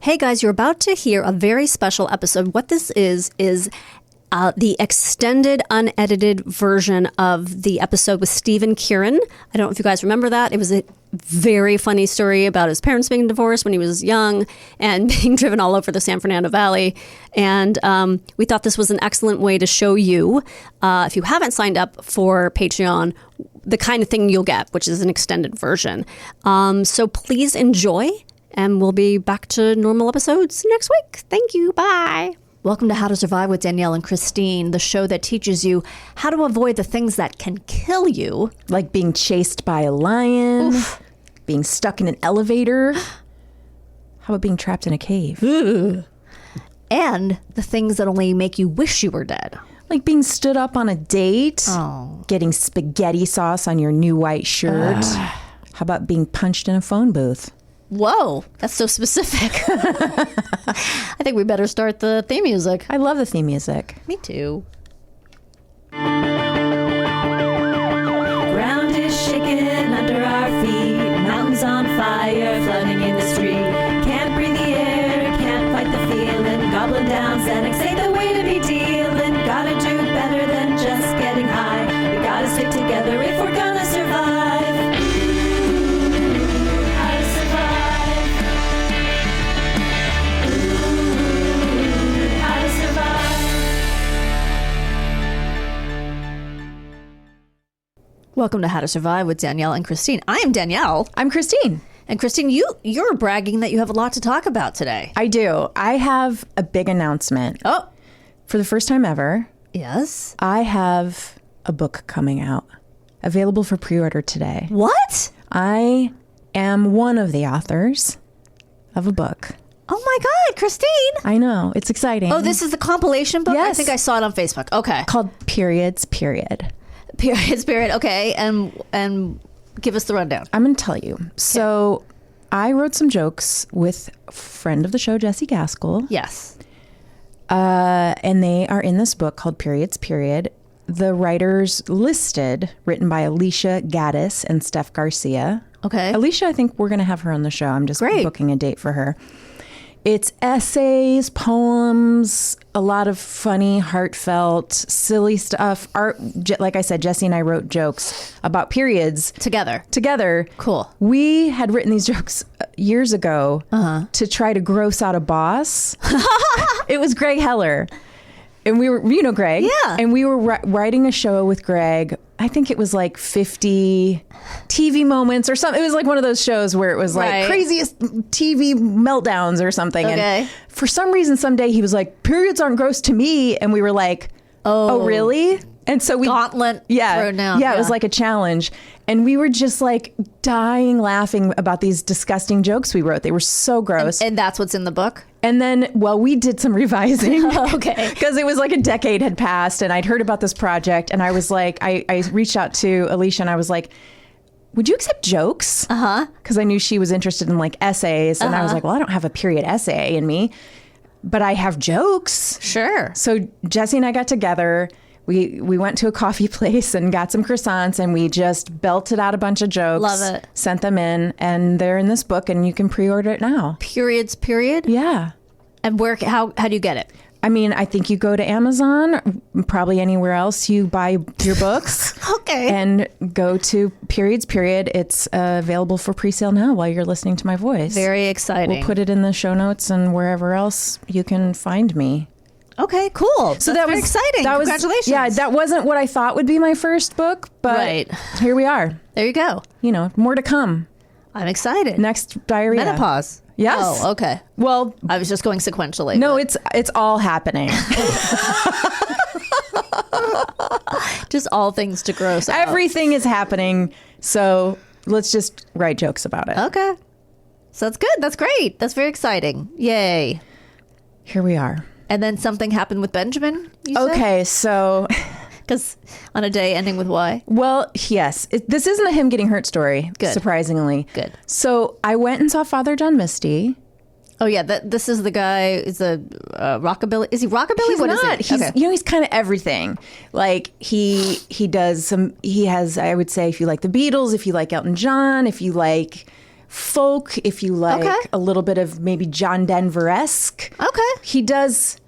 Hey guys, you're about to hear a very special episode. What this is the extended, unedited version of the episode with Stephen Kearin. I don't know if you guys remember that. It was a very funny story about his parents being divorced when he was young and being driven all over the San Fernando Valley. And we thought this was an excellent way to show you, if you haven't signed up for Patreon, the kind of thing you'll get, which is an extended version. So please enjoy, and we'll be back to normal episodes next week. Thank you. Bye. Welcome to How to Survive with Danielle and Christine, the show that teaches you how to avoid the things that can kill you. Like being chased by a lion, being stuck in an elevator. How about being trapped in a cave? And the things that only make you wish you were dead. Like being stood up on a date, getting spaghetti sauce on your new white shirt. How about being punched in a phone booth? Whoa, that's so specific. I think we better start the theme music. I love the theme music. Me too. Ground is shaking under our feet. Mountains on fire, flooding in the street. Can't breathe the air, can't fight the feeling. Gobbling down Xanax ain't the way to be dealing. Gotta do better than just getting high. We gotta stick together if we're gonna survive. Welcome to How to Survive with Danielle and Christine. I am Danielle. I'm Christine. And Christine, you're bragging that you have a lot to talk about today. I do. I have a big announcement. Oh. For the first time ever, Yes? I have a book coming out, available for pre-order today. What? I am one of the authors of a book. Oh my God, Christine. I know. It's exciting. Oh, this is the compilation book? Yes. I think I saw it on Facebook. Okay. Called Periods, Period. Spirit. Okay. And give us the rundown. I'm going to tell you. So I wrote some jokes with a friend of the show, Jesse Gaskell. Yes. And they are in this book called Periods, Period. The writers listed, written by Alicia Gaddis and Steph Garcia. Okay. Alicia, I think we're going to have her on the show. I'm just Great. booking a date for her. It's essays, poems, a lot of funny, heartfelt, silly stuff. Art, like I said, Jesse and I wrote jokes about periods. Together. Cool. We had written these jokes years ago to try to gross out a boss. It was Greg Heller. And we were, you know Greg. Yeah. And we were writing a show with Greg. I think it was like 50 TV moments or something. It was like one of those shows where it was like Right. craziest TV meltdowns or something. Okay. And for some reason, someday he was like, periods aren't gross to me. And we were like, oh really? And so we Gauntlet thrown down. Yeah, it was like a challenge. And we were just like dying laughing about these disgusting jokes we wrote. They were so gross. And that's what's in the book? And then, well, we did some revising. Okay. Because it was like a decade had passed and I'd heard about this project. And I was like, I reached out to Alicia and I was like, would you accept jokes? Because I knew she was interested in like essays. And I was like, well, I don't have a period essay in me, but I have jokes. Sure. So Jesse and I got together. We went to a coffee place and got some croissants and we just belted out a bunch of jokes. Love it. Sent them in and they're in this book and you can pre-order it now. Periods, period? Yeah. And how do you get it? I mean, I think you go to Amazon, probably anywhere else you buy your books. Okay. And go to Periods, Period. It's available for pre-sale now while you're listening to my voice. Very exciting. We'll put it in the show notes and wherever else you can find me. Okay, cool. So That's that very was exciting. Congratulations. Yeah, that wasn't what I thought would be my first book, but Right. here we are. There you go. You know, more to come. I'm excited. Next diarrhea. Menopause. Yes. Oh, okay. Well, I was just going sequentially. no, but it's all happening. just all things to gross out. Everything is happening. So let's just write jokes about it. Okay. So that's good. That's great. That's very exciting. Yay. Here we are. And then something happened with Benjamin, you said? Okay, so, Because on a day ending with Y. well, yes, this isn't a him getting hurt story, Good. surprisingly. Good. So I went and saw Father John Misty. Oh, yeah. This is the guy, is a rockabilly. Is he rockabilly? He's What is not. he? He's, Okay. you know, he's kind of everything. Like he does some, he has, I would say, if you like the Beatles, if you like Elton John, if you like folk, if you like, Okay. a little bit of maybe John Denver-esque. Okay. He does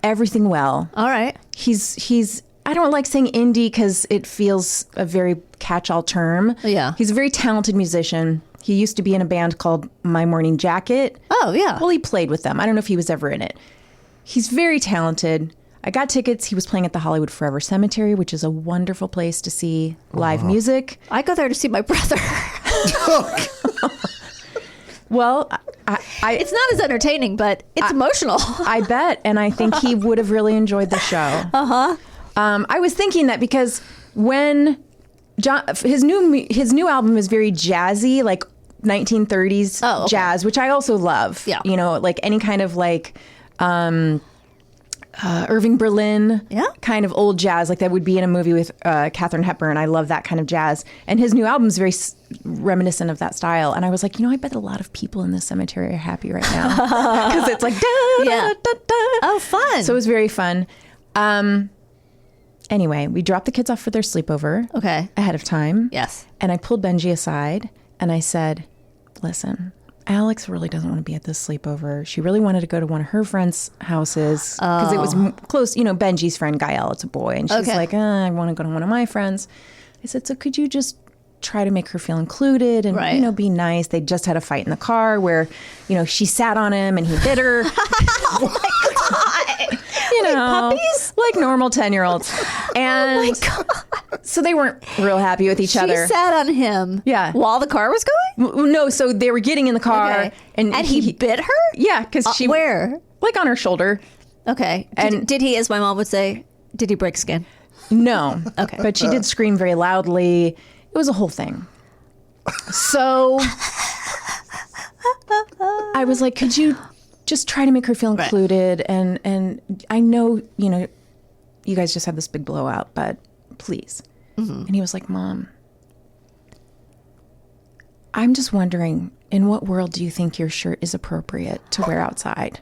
everything well. All right. He's I don't like saying indie because it feels a very catch-all term. Yeah. He's a very talented musician. He used to be in a band called My Morning Jacket. Oh, yeah. Well, he played with them. I don't know if he was ever in it. He's very talented. I got tickets. He was playing at the Hollywood Forever Cemetery, which is a wonderful place to see live music. I go there to see my brother. Well, It's not as entertaining, but it's emotional. I bet, and I think he would have really enjoyed the show. I was thinking that because when his new album is very jazzy, like 1930s jazz, which I also love. Yeah. You know, like any kind of like Irving Berlin kind of old jazz, like that would be in a movie with Katharine Hepburn. I love that kind of jazz. And his new album is very reminiscent of that style. And I was like, I bet a lot of people in this cemetery are happy right now. Because it's like, da, da, da, da. Oh, fun. So it was very fun. Anyway, we dropped the kids off for their sleepover. Okay. Ahead of time. Yes. And I pulled Benji aside and I said, listen, Alex really doesn't want to be at this sleepover. She really wanted to go to one of her friends' houses because it was close. Benji's friend, Gael, it's a boy. And she's like, I want to go to one of my friends. I said, so could you just try to make her feel included and, be nice? They just had a fight in the car where, she sat on him and he bit her. Oh, my God. Puppies? Like normal 10-year-olds. And oh, my God. So they weren't real happy with each other. She sat on him while the car was going? No, so they were getting in the car. And he bit her? Yeah, because she... Where? Like on her shoulder. Okay. Did he, as my mom would say, did he break skin? No. Okay. But she did scream very loudly. It was a whole thing. So I was like, could you just try to make her feel included? Right. And I know, you guys just had this big blowout, but please. Mm-hmm. And he was like, Mom, I'm just wondering, in what world do you think your shirt is appropriate to wear outside?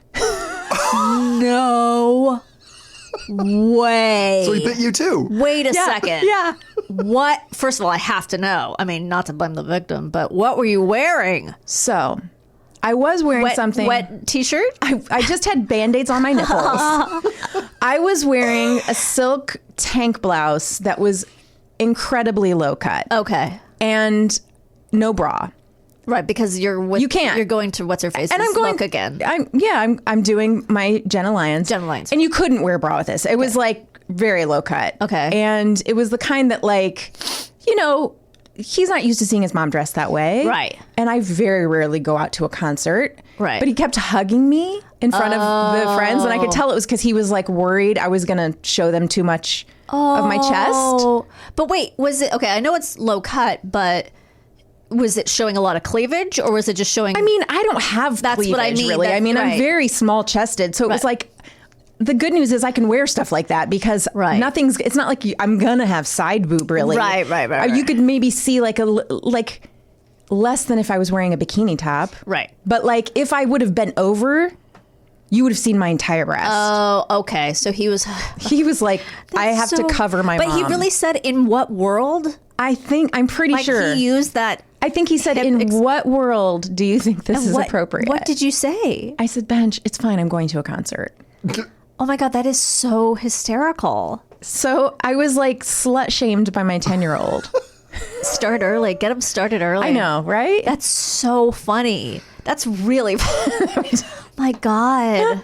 No way. So he bit you too. Wait a second. Yeah. What? First of all, I have to know. I mean, not to blame the victim, but what were you wearing? So I was wearing something. Wet t-shirt? I just had Band-Aids on my nipples. I was wearing a silk tank blouse that was incredibly low cut. Okay. And no bra. Right, because you can't. You're going to what's her face and I'm going again. I'm doing my Jenna Lyons. And you couldn't wear a bra with this. It was like very low cut. Okay. And it was the kind that he's not used to seeing his mom dressed that way. Right. And I very rarely go out to a concert. Right. But he kept hugging me in front of the friends. And I could tell it was because he was like worried I was going to show them too much of my chest. But wait, was it, okay, I know it's low cut, but was it showing a lot of cleavage or was it just showing? I mean, I don't have cleavage, what I mean. Really. I'm very small chested. So it was like, the good news is I can wear stuff like that because it's not like I'm going to have side boob really. Right. You could maybe see like less than if I was wearing a bikini top. Right. But like if I would have bent over, you would have seen my entire breast. Oh, okay. So he was like, I have to cover my mom. But he really said in what world? I'm pretty sure. He used that. I think he said, in what world do you think this is appropriate? What did you say? I said, Benj, it's fine. I'm going to a concert. Oh my God, that is so hysterical. So I was like slut shamed by my 10-year-old. Start early. Get him started early. I know, right? That's so funny. That's really my God.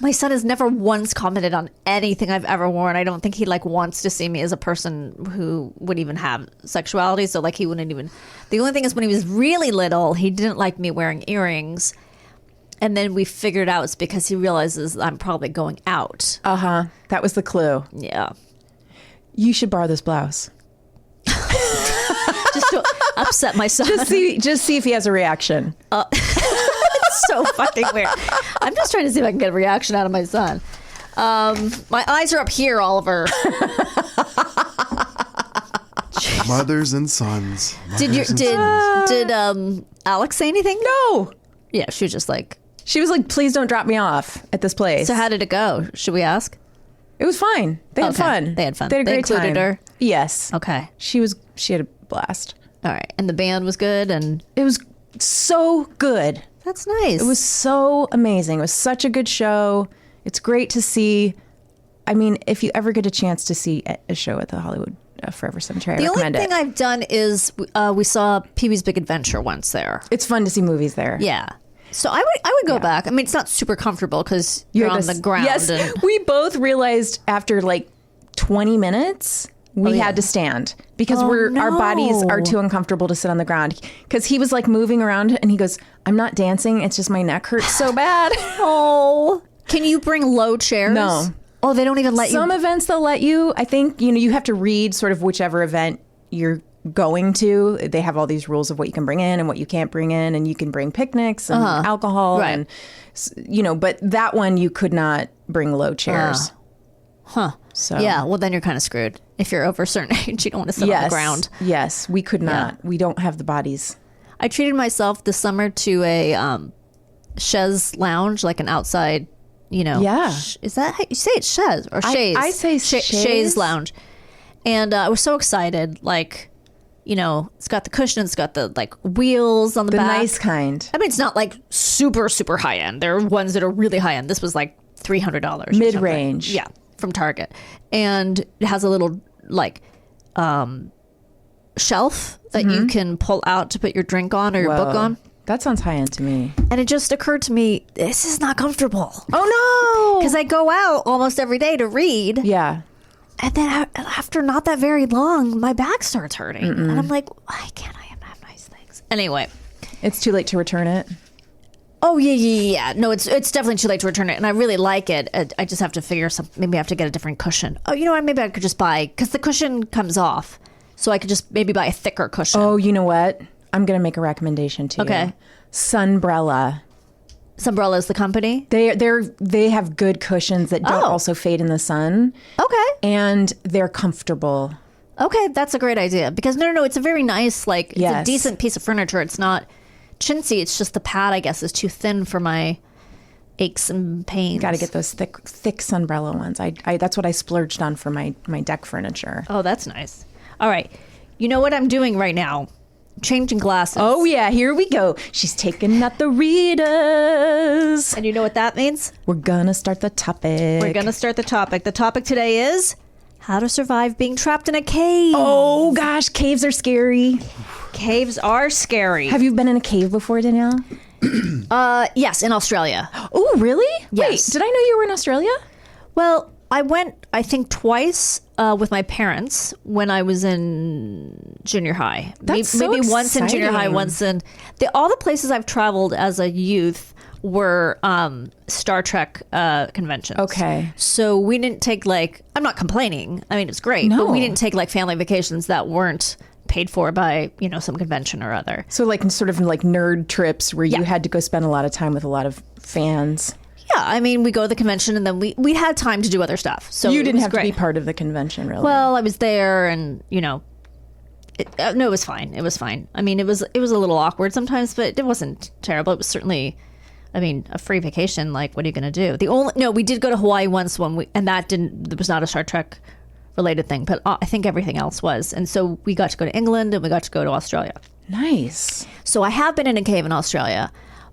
My son has never once commented on anything I've ever worn. I don't think he wants to see me as a person who would even have sexuality. So he wouldn't even. The only thing is when he was really little, he didn't like me wearing earrings. And then we figured out it's because he realizes I'm probably going out. That was the clue. Yeah. You should borrow this blouse. Just to upset my son. Just see if he has a reaction. It's so fucking weird. I'm just trying to see if I can get a reaction out of my son. My eyes are up here, Oliver. Mothers and sons. Did Alex say anything? No. Yeah, she was just like. She was like, please don't drop me off at this place. So how did it go? Should we ask? It was fine. They had fun. They had fun. They had a great included time. Her? Yes. Okay. She had a blast. All right. And the band was good, and It was so good. that's nice. It was so amazing. It was such a good show. It's great to see. I mean, if you ever get a chance to see a show at the Hollywood Forever Cemetery, I the only recommend thing it. I've done is we saw Pee-wee's Big Adventure once there. It's fun to see movies there. Yeah. So I would go back. I mean, it's not super comfortable because you're on the ground. Yes, and, we both realized after like 20 minutes we had to stand because our bodies are too uncomfortable to sit on the ground. Because he was like moving around and he goes, "I'm not dancing. It's just my neck hurts so bad." oh, can you bring low chairs? No. Oh, they don't even let Some you. events they'll let you. I think you have to read sort of whichever event you're going to. They have all these rules of what you can bring in and what you can't bring in, and you can bring picnics and alcohol, Right. and but that one you could not bring low chairs. Huh. So Yeah. Well, then you're kind of screwed. If you're over a certain age, you don't want to sit on the ground. Yes, we could not. We don't have the bodies. I treated myself this summer to a chaise lounge, like an outside, Yeah. is that how you say it? Chaise or chaise? I say chaise chaise. lounge. And I was so excited. Like, it's got the cushion, it's got the like wheels on the The back. nice kind. I mean, it's not like super, super high end. There are ones that are really high end. This was like $300. or something. Mid-range. Yeah, from Target. And it has a little like shelf that you can pull out to put your drink on or your book Whoa. on. That sounds high end to me. And it just occurred to me, this is not comfortable. Oh no! Because I go out almost every day to read. Yeah. And then after not that very long, my back starts hurting. And I'm like, why can't I have nice things? Anyway. It's too late to return it. Oh, yeah. No, it's definitely too late to return it. And I really like it. I just have to figure something. Maybe I have to get a different cushion. Oh, you know what? Maybe I could just buy, because the cushion comes off. So I could just maybe buy a thicker cushion. Oh, you know what? I'm going to make a recommendation to you. Okay. Sunbrella. Sunbrella is the company? They have good cushions that don't Oh. also fade in the sun. Okay. And they're comfortable. Okay, that's a great idea. Because no, it's a very nice, like, it's a Yes. decent piece of furniture. It's not chintzy. It's just the pad, I guess, is too thin for my aches and pains. Got to get those thick Sunbrella ones. I that's what I splurged on for my deck furniture. Oh, that's nice. All right. You know what I'm doing right now? Changing glasses. Oh yeah, here we go. She's taking out the readers. And you know what that means? We're gonna start the topic. We're going to start the topic. The topic today is how to survive being trapped in a cave. Oh gosh, caves are scary. Caves are scary. Have you been in a cave before, Danielle? Yes, in Australia. Oh, really? Yes. Wait, did I know you were in Australia? Well, I went, I think, twice with my parents when I was in junior high. That's so maybe once in junior high, exciting. once in... all the places I've traveled as a youth were Star Trek conventions. Okay. So we didn't take I'm not complaining. I mean, it's great. No. But we didn't take family vacations that weren't paid for by, some convention or other. So sort of like nerd trips where you Yeah. had to go spend a lot of time with a lot of fans. Yeah, I mean, we go to the convention and then we had time to do other stuff. So You it didn't was have great. to be part of the convention, really. Well, I was there, and no, it was fine. It was fine. I mean, it was a little awkward sometimes, but it wasn't terrible. It was certainly, a free vacation. Like, what are you going to do? We did go to Hawaii once and that was not a Star Trek related thing, but I think everything else was. And so we got to go to England and we got to go to Australia. Nice. So I have been in a cave in Australia,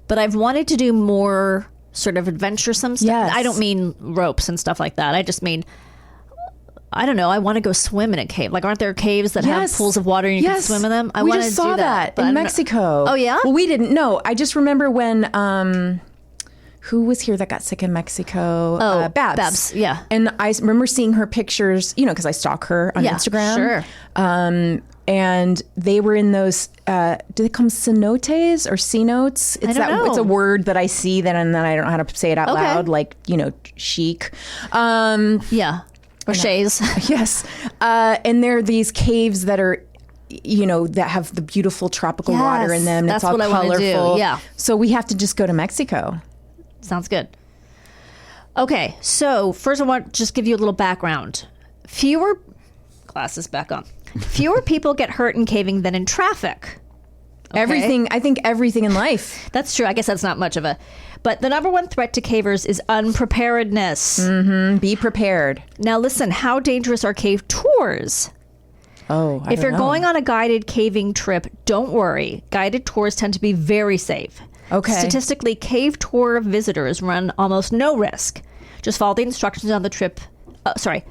but I've wanted to do more sort of adventuresome stuff. Yes. I don't mean ropes and stuff like that. I just mean, I don't know. I want to go swim in a cave. Like, aren't there caves that have Yes. pools of water and you can Yes. swim in them? I we want just to saw do that, but I in don't know- Mexico. Oh, yeah? Well, we didn't. No, I just remember when who was here that got sick in Mexico? Oh, Babs. Babs, yeah. And I remember seeing her pictures, because I stalk her on Yeah, Instagram. sure. And they were in those. Do they call them cenotes or cenotes? It's don't know. It's a word that I see and then I don't know how to say it out Okay. loud, like chic. Yeah. Or chaise. Yes. And there are these caves that are, that have the beautiful tropical water in them. And That's it's all what I wanna do, colorful. yeah. So we have to just go to Mexico. Sounds good. Okay, so first I want to just give you a little background. Glasses back on. Fewer people get hurt in caving than in traffic. Okay. I think everything in life. That's true. I guess that's not much of a... But the number one threat to cavers is unpreparedness. Be prepared. Now listen, how dangerous are cave tours? Oh, If you're going on a guided caving trip, don't worry. Guided tours tend to be very safe. Okay. Statistically, cave tour visitors run almost no risk. Just follow the instructions on the trip.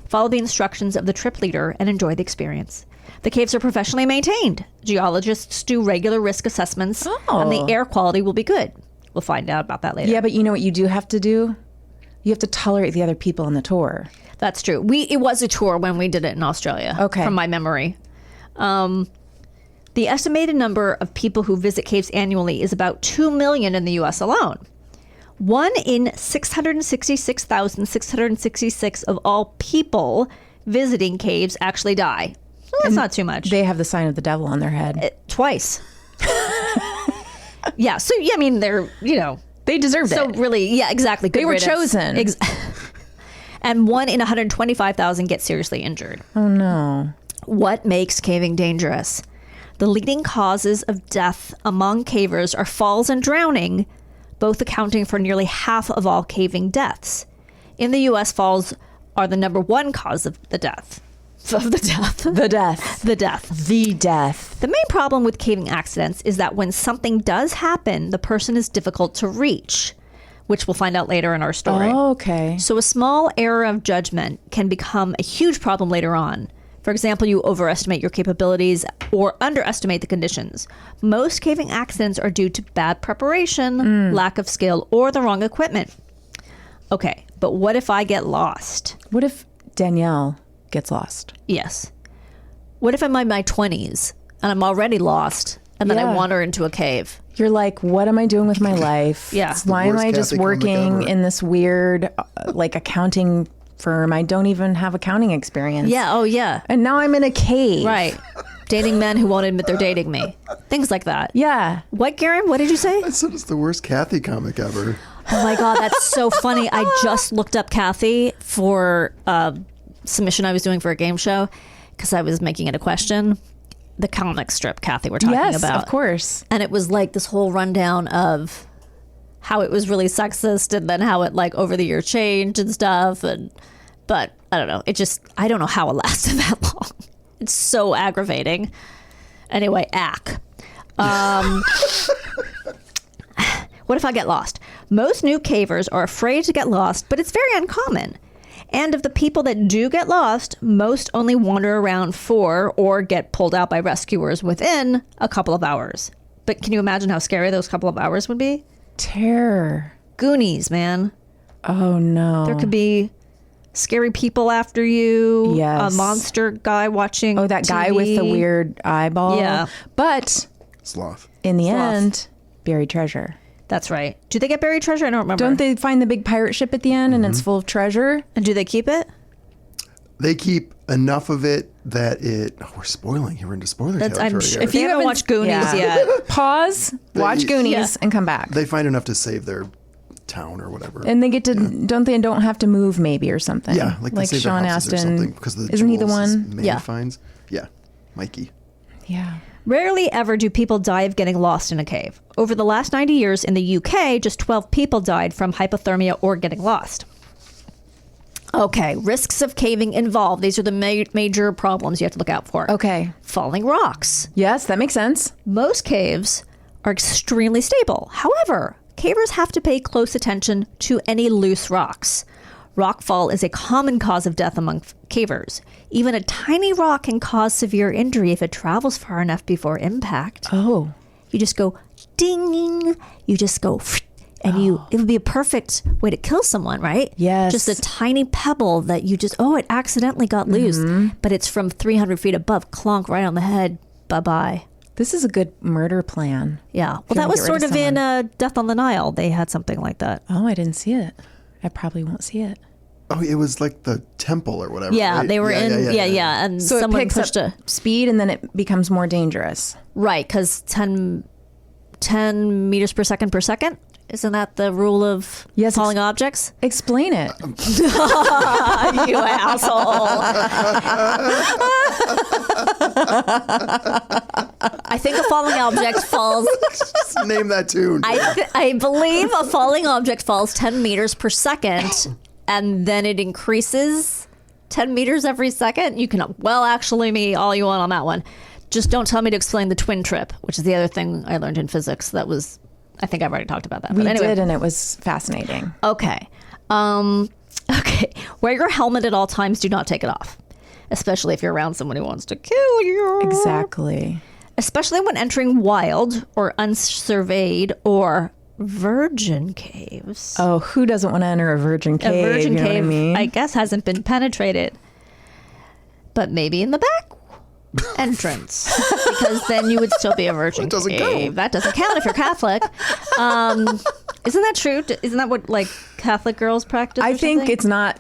Follow the instructions of the trip leader and enjoy the experience. The caves are professionally maintained. Geologists do regular risk assessments, and the air quality will be good. We'll find out about that later. Yeah, but you know what you do have to do? You have to tolerate the other people on the tour. That's true. It was a tour when we did it in Australia. Okay. From my memory. The estimated number of people who visit caves annually is about 2 million in the U.S. alone. 1 in 666,666 of all people visiting caves actually die. So that's not too much. They have the sign of the devil on their head. Twice. Yeah. So, yeah, I mean, they're, They deserved so it. really, yeah, exactly. Good They were riddance. chosen. And 1 in 125,000 get seriously injured. Oh, no. What makes caving dangerous? The leading causes of death among cavers are falls and drowning, both accounting for nearly half of all caving deaths. In the U.S., falls are the number one cause of the death. The death. The main problem with caving accidents is that when something does happen, the person is difficult to reach, which we'll find out later in our story. Oh, okay. So a small error of judgment can become a huge problem later on. For example, you overestimate your capabilities or underestimate the conditions. Most caving accidents are due to bad preparation, lack of skill, or the wrong equipment. Okay, but what if I get lost? What if Danielle gets lost? Yes. What if I'm in my 20s and I'm already lost and then I Yeah. wander into a cave? You're like, what am I doing with my life? Yeah. Why am worst I just Kathy comic working ever. in this weird, accounting firm? I don't even have accounting experience. Yeah, oh yeah. And now I'm in a cave. Right. Dating men who won't admit they're dating me. Things like that. Yeah. What, Kearin? What did you say? I said it's the worst Kathy comic ever. Oh my God, that's so funny. I just looked up Kathy for a submission I was doing for a game show because I was making it a question. The comic strip Kathy we're talking Yes, about. of course. And it was like this whole rundown of how it was really sexist and then how it over the year changed and stuff. But I don't know. I don't know how it lasted that long. It's so aggravating. Anyway, what if I get lost? Most new cavers are afraid to get lost, but it's very uncommon. And of the people that do get lost, most only wander around for or get pulled out by rescuers within a couple of hours. But can you imagine how scary those couple of hours would be? Terror. Goonies, man. Oh, no. There could be scary people after you. Yes. A monster guy watching Oh, that guy with the TV. weird eyeball. Yeah. But Sloth. in the Sloth. end, buried treasure. That's right. Do they get buried treasure? I don't remember. Don't they find the big pirate ship at the end and it's full of treasure? And do they keep it? They keep enough of it that it. Oh, we're spoiling. We're into spoiler I'm territory sure. here. If you haven't watched Goonies yet, Pause, watch Goonies, Yeah. and come back. They find enough to save their town or whatever. And they get to don't have to move maybe or something. yeah, like they save Sean their houses or Astin. something because the Isn't he the jewels one? Manny Yeah. finds. Yeah, Mikey. Yeah. rarely ever do people die of getting lost in a cave. Over the last 90 years in the UK, just 12 people died from hypothermia or getting lost. Okay, risks of caving involved. These are the major problems you have to look out for. Okay. Falling rocks. Yes, that makes sense. Most caves are extremely stable. However, cavers have to pay close attention to any loose rocks. Rockfall is a common cause of death among cavers. Even a tiny rock can cause severe injury if it travels far enough before impact. Oh. You just go ding, you just go and it would be a perfect way to kill someone, right? Yes. Just a tiny pebble that you just, it accidentally got loose, but it's from 300 feet above, clonk right on the head, bye-bye. This is a good murder plan. Yeah. Well, you that wanna was get rid sort of of in Death on the Nile. They had something like that. Oh, I didn't see it. I probably won't see it. Oh, it was like the temple or whatever. Yeah, right? they were and So someone it picks pushed up speed and then it becomes more dangerous. right, because 10 meters per second. Isn't that the rule of Yes, falling objects? Explain it. You asshole. I think a falling object falls. Just name that tune. I believe a falling object falls 10 meters per second, and then it increases 10 meters every second. You can, well, actually, me, all you want on that one. Just don't tell me to explain the twin trip, which is the other thing I learned in physics. That was, I think I've already talked about that. We but anyway. did, and it was fascinating. Okay. Okay. Wear your helmet at all times. Do not take it off, especially if you're around someone who wants to kill you. Exactly. Especially when entering wild or unsurveyed or virgin caves. Oh, who doesn't want to enter a virgin cave? A virgin you know cave, what I mean? I guess, hasn't been penetrated, but maybe in the back entrance, because then you would still be a virgin doesn't cave. count. That doesn't count if you're Catholic. Isn't that true? Isn't that what like Catholic girls practice? I or think something? it's not.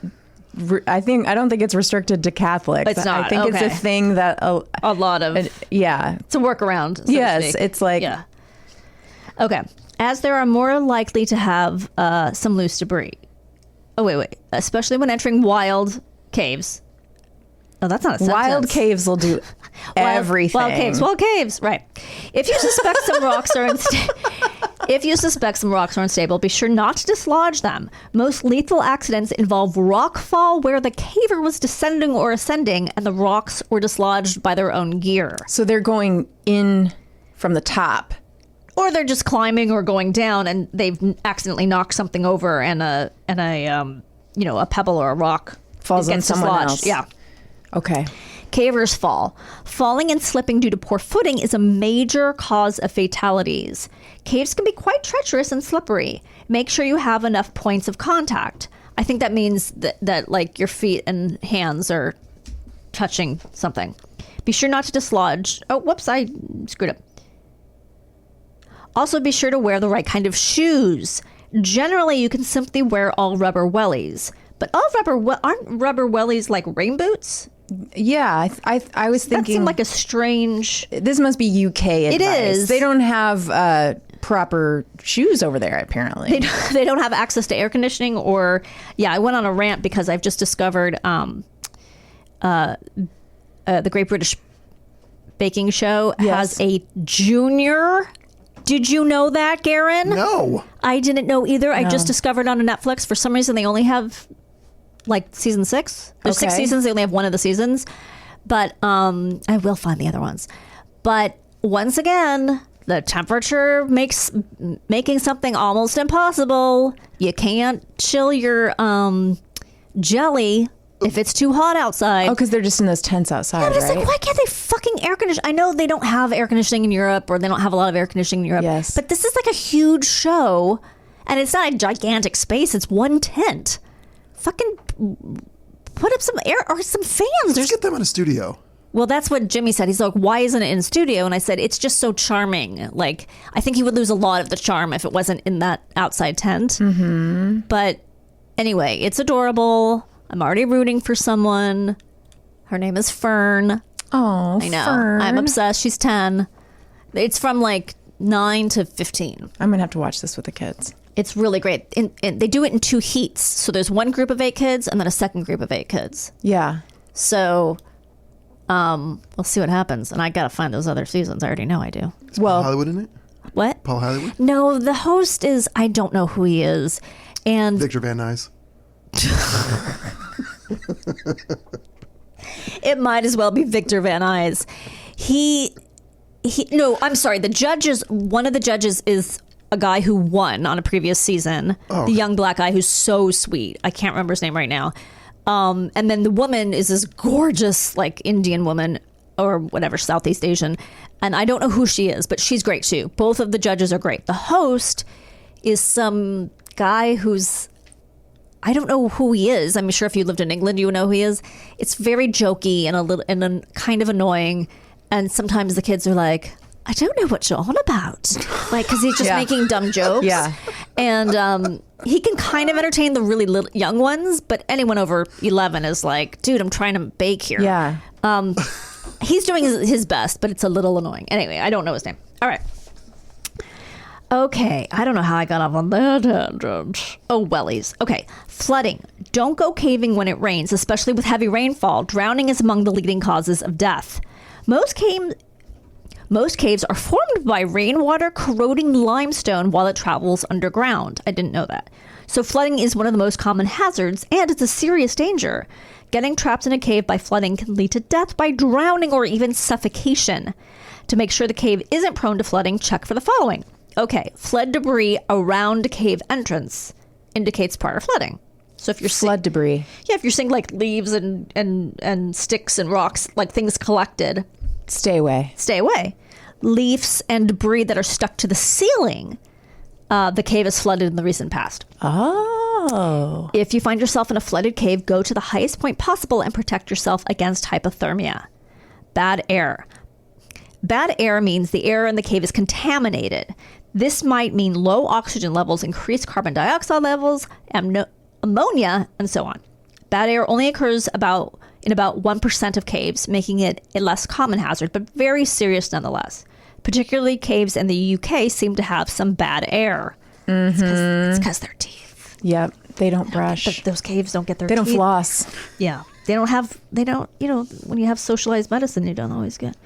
I don't think it's restricted to Catholics. It's not, I think it's okay. a thing that. a lot of Yeah. it's a workaround. So to Yes, speak. it's like. Yeah. Okay. As there are more likely to have some loose debris. Oh, wait. Especially when entering wild caves. Oh, that's not a sentence. Wild caves will do everything. Wild caves. Right. If you suspect some rocks are unstable, be sure not to dislodge them. Most lethal accidents involve rock fall where the caver was descending or ascending and the rocks were dislodged by their own gear. So they're going in from the top. Or they're just climbing or going down and they've accidentally knocked something over and a pebble or a rock Falls on gets someone dislodged. else. Yeah. Okay. Cavers fall. Falling and slipping due to poor footing is a major cause of fatalities. Caves can be quite treacherous and slippery. Make sure you have enough points of contact. I think that means that like your feet and hands are touching something. Be sure not to dislodge. Oh, whoops, I screwed up. Also, be sure to wear the right kind of shoes. Generally, you can simply wear all rubber wellies. But aren't rubber wellies like rain boots? Yeah, I was That thinking seemed like a strange... this must be UK advice. is. They don't have proper shoes over there, apparently. They don't have access to air conditioning or... Yeah, I went on a rant because I've just discovered the Great British Baking Show has a junior... Did you know that, Kearin? No. I didn't know either. I just discovered on Netflix. For some reason, they only have like season 6. There's 6 Okay. seasons. They only have one of the seasons. But I will find the other ones. But once again, the temperature makes making something almost impossible. You can't chill your jelly if it's too hot outside. Oh, because they're just in those tents outside, But it's right? like, why can't they fucking air condition? I know they don't have air conditioning in Europe, or they don't have a lot of air conditioning in Europe. Yes. But this is like a huge show, and it's not a gigantic space. It's one tent. Fucking put up some air or some fans. Let's get them in a studio. Well, that's what Jimmy said. He's like, why isn't it in studio? And I said, it's just so charming. Like, I think he would lose a lot of the charm if it wasn't in that outside tent. Mm-hmm. But anyway, it's adorable. I'm already rooting for someone. Her name is Fern. Oh, I know. Fern. I'm obsessed. She's 10. It's from like 9 to 15. I'm going to have to watch this with the kids. It's really great. And they do it in 2 heats. So there's one group of 8 kids and then a second group of 8 kids. Yeah. So we'll see what happens. And I got to find those other seasons. I already know I do. Well, Hollywood in it? What? Paul Hollywood? No, the host is, I don't know who he is. And Victor Van Nuys? it might as well be Victor Van Nuys. No, I'm sorry. One of the judges is a guy who won on a previous season. Oh, the young black guy who's so sweet. I can't remember his name right now. And then the woman is this gorgeous, like Indian woman or whatever, Southeast Asian. And I don't know who she is, but she's great too. Both of the judges are great. The host is some guy who's, I don't know who he is. I'm sure if you lived in England, you would know who he is. It's very jokey and kind of annoying. And sometimes the kids are like, I don't know what you're on about. Like, because he's just making dumb jokes. Yeah. And he can kind of entertain the really little young ones, but anyone over 11 is like, dude, I'm trying to bake here. yeah. He's doing his best, but it's a little annoying. Anyway, I don't know his name. All right. Okay, I don't know how I got off on that tangent. Oh, wellies. Okay, flooding. Don't go caving when it rains, especially with heavy rainfall. Drowning is among the leading causes of death. Most caves are formed by rainwater corroding limestone while it travels underground. I didn't know that. So flooding is one of the most common hazards, and it's a serious danger. Getting trapped in a cave by flooding can lead to death by drowning or even suffocation. To make sure the cave isn't prone to flooding, check for the following. Okay, flood debris around a cave entrance indicates prior flooding. So if you're Flood debris. Yeah, if you're seeing like leaves and sticks and rocks, like things collected, Stay away. stay away. Leaves and debris that are stuck to the ceiling, the cave is flooded in the recent past. Oh. If you find yourself in a flooded cave, go to the highest point possible and protect yourself against hypothermia. Bad air. Bad air means the air in the cave is contaminated. This might mean low oxygen levels, increased carbon dioxide levels, ammonia, and so on. Bad air only occurs in about 1% of caves, making it a less common hazard, but very serious nonetheless. Particularly caves in the UK seem to have some bad air. It's because their teeth. Yep. They don't brush. Those caves don't get their They teeth. don't floss. Yeah. They don't, when you have socialized medicine, you don't always get.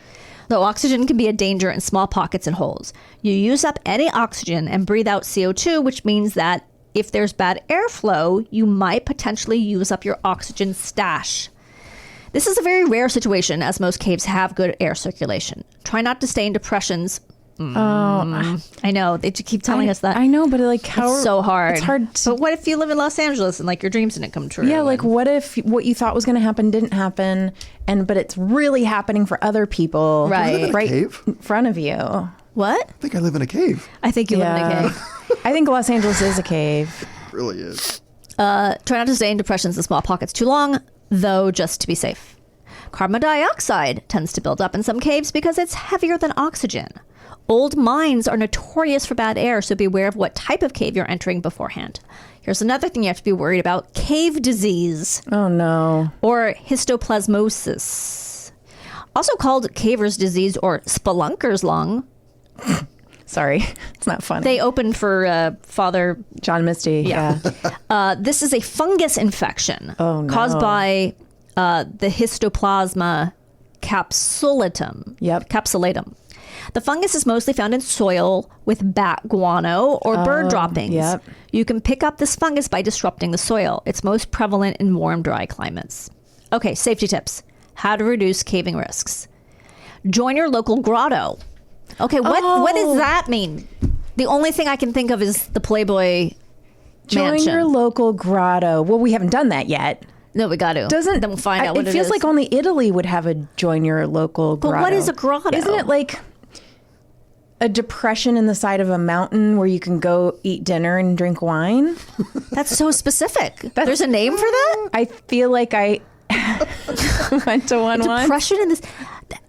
So oxygen can be a danger in small pockets and holes. You use up any oxygen and breathe out CO2, which means that if there's bad airflow, you might potentially use up your oxygen stash. This is a very rare situation, as most caves have good air circulation. Try not to stay in depressions. I know. They keep telling us that. I know, but like how... It's so hard. It's hard to... But what if you live in Los Angeles and like your dreams didn't come true? Yeah, like what if what you thought was going to happen didn't happen, but it's really happening for other people, Right. right Cave? in front of you. What? I think I live in a cave. I think you live in a Yeah. cave. I think Los Angeles is a cave. It really is. Try not to stay in depressions in small pockets too long, though, just to be safe. Carbon dioxide tends to build up in some caves because it's heavier than oxygen. Old mines are notorious for bad air, so beware of what type of cave you're entering beforehand. Here's another thing you have to be worried about: cave disease, Oh no. or histoplasmosis, also called caver's disease or spelunker's lung. Sorry, it's not funny. They opened for Father. John Misty. Yeah. This is a fungus infection caused by the histoplasma capsulatum. Yep. Capsulatum. The fungus is mostly found in soil with bat guano or bird droppings. yep. You can pick up this fungus by disrupting the soil. It's most prevalent in warm, dry climates. Okay, safety tips. How to reduce caving risks. Join your local grotto. Okay, what does that mean? The only thing I can think of is the Playboy Join mansion. your local grotto. Well, we haven't done that yet. No, we got to. Doesn't Then we'll find out what it feels is. like only Italy would have a join your local grotto. But what is a grotto? Isn't it like a depression in the side of a mountain where you can go eat dinner and drink wine? That's so specific. There's a name for that? I feel like I went to one once. Depression in this.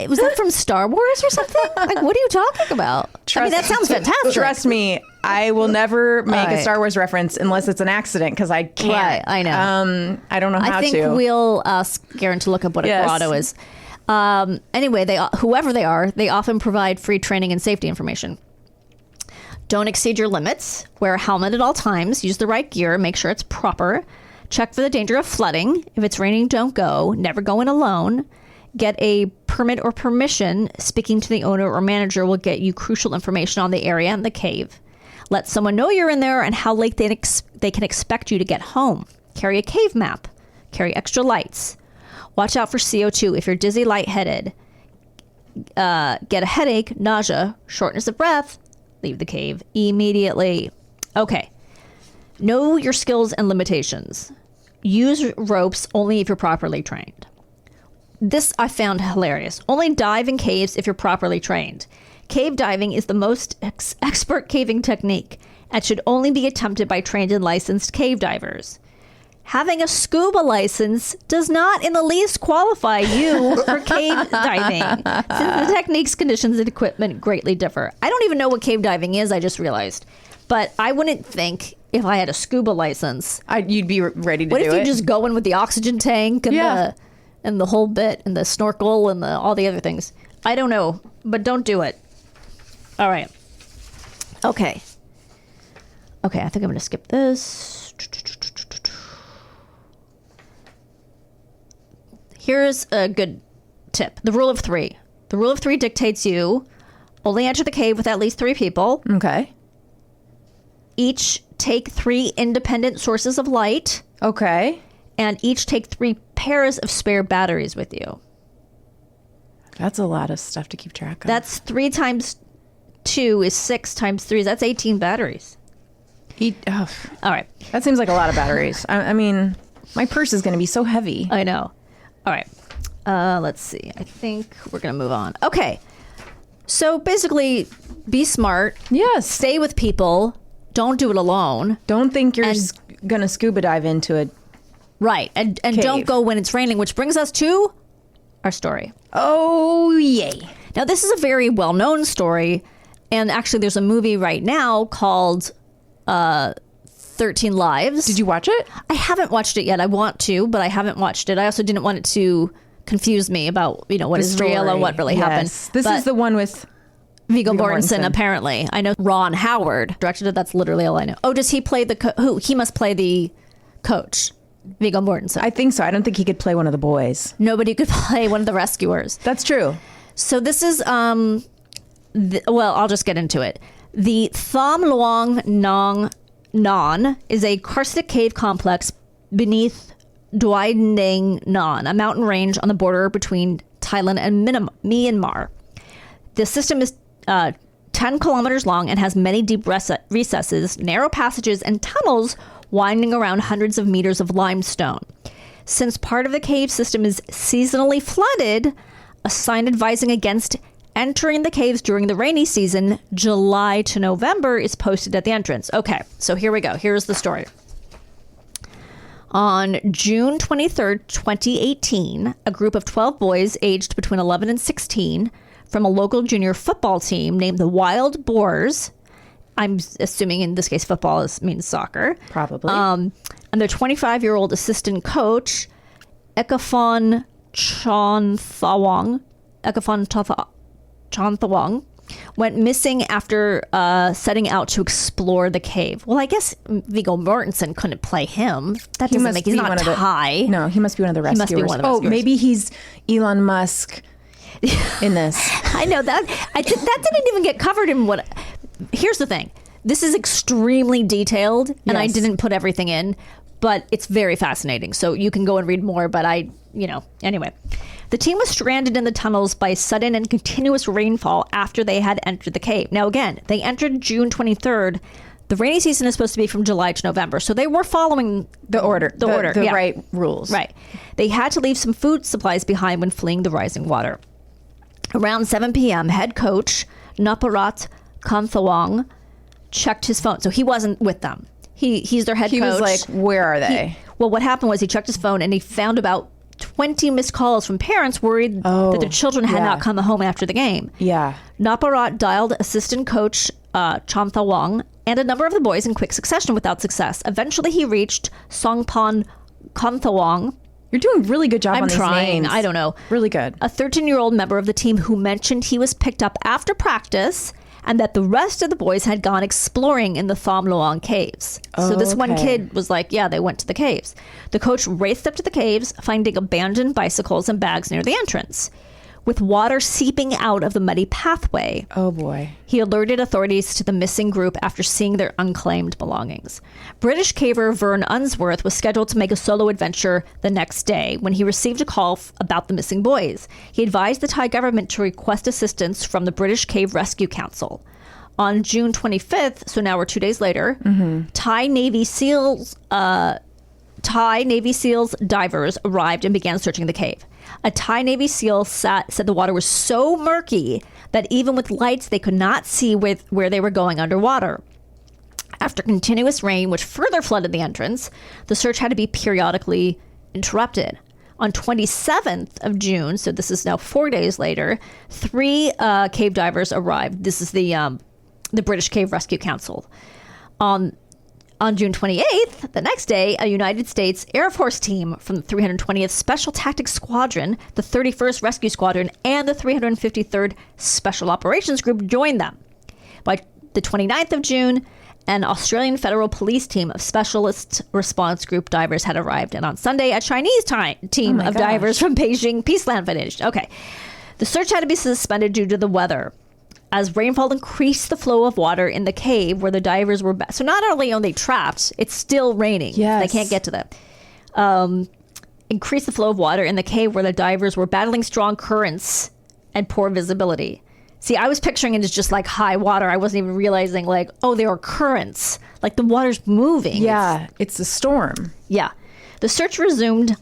Was that from Star Wars or something? Like, what are you talking about? I mean, that sounds fantastic. Trust me, I will never make a Right. Star Wars reference unless it's an accident because I can't. Right, I know. I don't know how I think to. we'll ask Kearin to look up what a Yes. grotto is. Anyway, whoever they are, they often provide free training and safety information. Don't exceed your limits. Wear a helmet at all times. Use the right gear. Make sure it's proper. Check for the danger of flooding. If it's raining, don't go. Never go in alone. Get a permit or permission. Speaking to the owner or manager will get you crucial information on the area and the cave. Let someone know you're in there and how late they can expect you to get home. Carry a cave map. Carry extra lights. Watch out for CO2 if you're dizzy, lightheaded. Get a headache, nausea, shortness of breath. Leave the cave immediately. Okay. Know your skills and limitations. Use ropes only if you're properly trained. This I found hilarious. Only dive in caves if you're properly trained. Cave diving is the most expert caving technique and should only be attempted by trained and licensed cave divers. Having a scuba license does not in the least qualify you for cave diving, since the techniques, conditions, and equipment greatly differ. I don't even know what cave diving is, I just realized. But I wouldn't think if I had a scuba license. You'd be ready to What do if you it. just go in with the oxygen tank and the whole bit and the snorkel and all the other things? I don't know, but don't do it. All right. Okay, I think I'm going to skip this. Here's a good tip. The rule of three. The rule of three dictates you only enter the cave with at least 3 people. Okay. Each take 3 independent sources of light. Okay. And each take 3 pairs of spare batteries with you. That's a lot of stuff to keep track of. That's 3 times 2 is 6 times 3. That's 18 batteries. All right. That seems like a lot of batteries. I mean, my purse is going to be so heavy. I know. All right. Let's see. I think we're going to move on. Okay. So basically, be smart. Yes. Stay with people. Don't do it alone. Don't think you're going to scuba dive into it. Right. And don't go when it's raining, which brings us to our story. Oh, yay. Now, this is a very well-known story. And actually, there's a movie right now called 13 Lives. Did you watch it? I haven't watched it yet. I want to, but I haven't watched it. I also didn't want it to confuse me about, what is real and what really happened. This is the one with Viggo Mortensen, apparently. I know Ron Howard directed it. That's literally all I know. Oh, does he play who? He must play the coach, Viggo Mortensen. I think so. I don't think he could play one of the boys. Nobody could play one of the rescuers. That's true. So this is, well, I'll just get into it. The Tham Luang Nong Non is a karstic cave complex beneath Doi Nang Non, a mountain range on the border between Thailand and Myanmar. The system is 10 kilometers long and has many deep recesses, narrow passages, and tunnels winding around hundreds of meters of limestone. Since part of the cave system is seasonally flooded, a sign advising against entering the caves during the rainy season, July to November, is posted at the entrance. Okay, so here we go. Here's the story. On June 23rd, 2018, a group of 12 boys aged between 11 and 16 from a local junior football team named the Wild Boars, I'm assuming in this case football means soccer. Probably. And their 25-year-old assistant coach, Ekafon Chonthawong, went missing after setting out to explore the cave. Well, I guess Viggo Mortensen couldn't play him. That doesn't make, he's not Thai. No, he must be one of the rescuers. He must be one of the rescuers. Maybe he's Elon Musk in this. I know that. That didn't even get covered in what. Here's the thing. This is extremely detailed, and I didn't put everything in, but it's very fascinating. So you can go and read more, but anyway. The team was stranded in the tunnels by sudden and continuous rainfall after they had entered the cave. Now, again, they entered June 23rd. The rainy season is supposed to be from July to November, so they were following the order. The right rules. Right. They had to leave some food supplies behind when fleeing the rising water. Around 7 p.m., head coach Naparat Kanthawang checked his phone. So he wasn't with them. He's their head coach. He was like, where are they? Well, what happened was he checked his phone and he found about 20 missed calls from parents worried that their children had not come home after the game. Yeah. Naparat dialed assistant coach Chonthawong and a number of the boys in quick succession without success. Eventually, he reached Songpon Kanthawong. You're doing a really good job on these trying. names. I don't know. Really good. A 13-year-old member of the team who mentioned he was picked up after practice and that the rest of the boys had gone exploring in the Tham Luang caves. So this one kid was like, yeah, they went to the caves. The coach raced up to the caves, finding abandoned bicycles and bags near the entrance, with water seeping out of the muddy pathway. Oh, boy. He alerted authorities to the missing group after seeing their unclaimed belongings. British caver Vern Unsworth was scheduled to make a solo adventure the next day when he received a call about the missing boys. He advised the Thai government to request assistance from the British Cave Rescue Council. On June 25th, so now we're 2 days later, Thai Navy SEALs divers arrived and began searching the cave. A Thai Navy SEAL said the water was so murky that even with lights, they could not see where they were going underwater. After continuous rain, which further flooded the entrance, the search had to be periodically interrupted. On 27th of June, so this is now 4 days later, 3 cave divers arrived. This is the British Cave Rescue Council. On June 28th, the next day, a United States Air Force team from the 320th Special Tactics Squadron, the 31st Rescue Squadron, and the 353rd Special Operations Group joined them. By the 29th of June, an Australian Federal Police team of Specialist Response Group divers had arrived. And on Sunday, a Chinese team of divers from Beijing Peaceland finished. Okay. The search had to be suspended due to the weather, as rainfall increased the flow of water in the cave where the divers were. So not only are they trapped, it's still raining. Yes. They can't get to them. increase the flow of water in the cave where the divers were battling strong currents and poor visibility. See, I was picturing it as just like high water. I wasn't even realizing like, oh, there are currents. Like the water's moving. Yeah, it's a storm. Yeah. The search resumed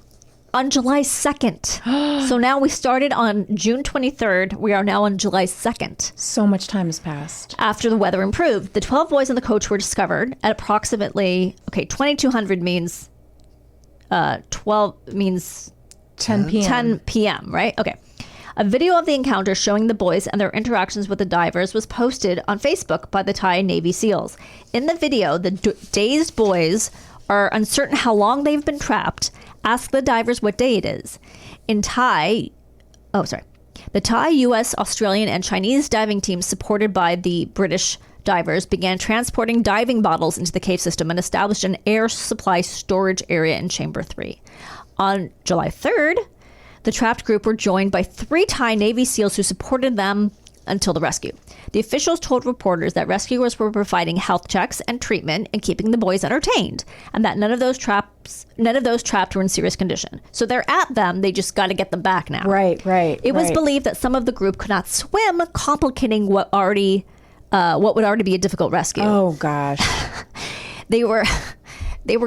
on July 2nd. So now we started on June 23rd. We are now on July 2nd. So much time has passed. After the weather improved, the 12 boys and the coach were discovered at approximately, 2200 means 12 means 10 p.m. 10 p.m., right? Okay. A video of the encounter showing the boys and their interactions with the divers was posted on Facebook by the Thai Navy SEALs. In the video, the dazed boys are uncertain how long they've been trapped, ask the divers what day it is. The Thai, U.S., Australian, and Chinese diving teams supported by the British divers began transporting diving bottles into the cave system and established an air supply storage area in Chamber 3. On July 3rd, the trapped group were joined by 3 Thai Navy SEALs who supported them until the rescue. The officials told reporters that rescuers were providing health checks and treatment and keeping the boys entertained, and that none of those trapped were in serious condition. So they're at them, they just got to get them back now. Right. It was believed that some of the group could not swim, complicating what would already be a difficult rescue. Oh gosh. They were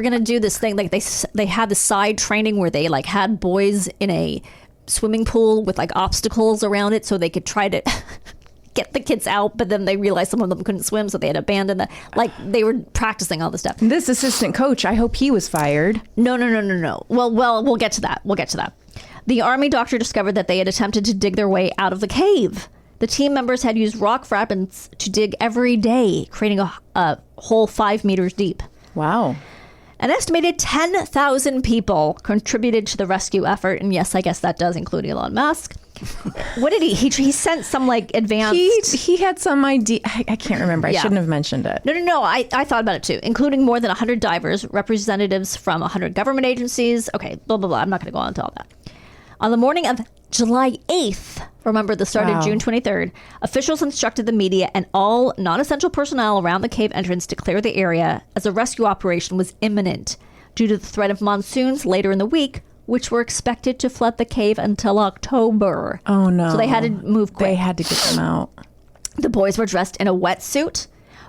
going to do this thing, like they had the side training where they like had boys in a swimming pool with like obstacles around it so they could try to get the kids out, but then they realized some of them couldn't swim, so they had to abandon that. Like they were practicing all this stuff. This assistant coach, I hope he was fired. No. Well, we'll get to that. The Army doctor discovered that they had attempted to dig their way out of the cave. The team members had used rock fragments to dig every day, creating a hole 5 meters deep. Wow. An estimated 10,000 people contributed to the rescue effort. And yes, I guess that does include Elon Musk. What did he sent some like advanced... He had some idea. I can't remember. I shouldn't have mentioned it. No. I thought about it too, including more than 100 divers, representatives from 100 government agencies. Okay, blah, blah, blah. I'm not going to go on to all that. On the morning of July 8th, remember the start of June 23rd, officials instructed the media and all non-essential personnel around the cave entrance to clear the area as a rescue operation was imminent due to the threat of monsoons later in the week, which were expected to flood the cave until October. Oh no. So they had to move quick. They had to get them out. The boys were dressed in a wetsuit,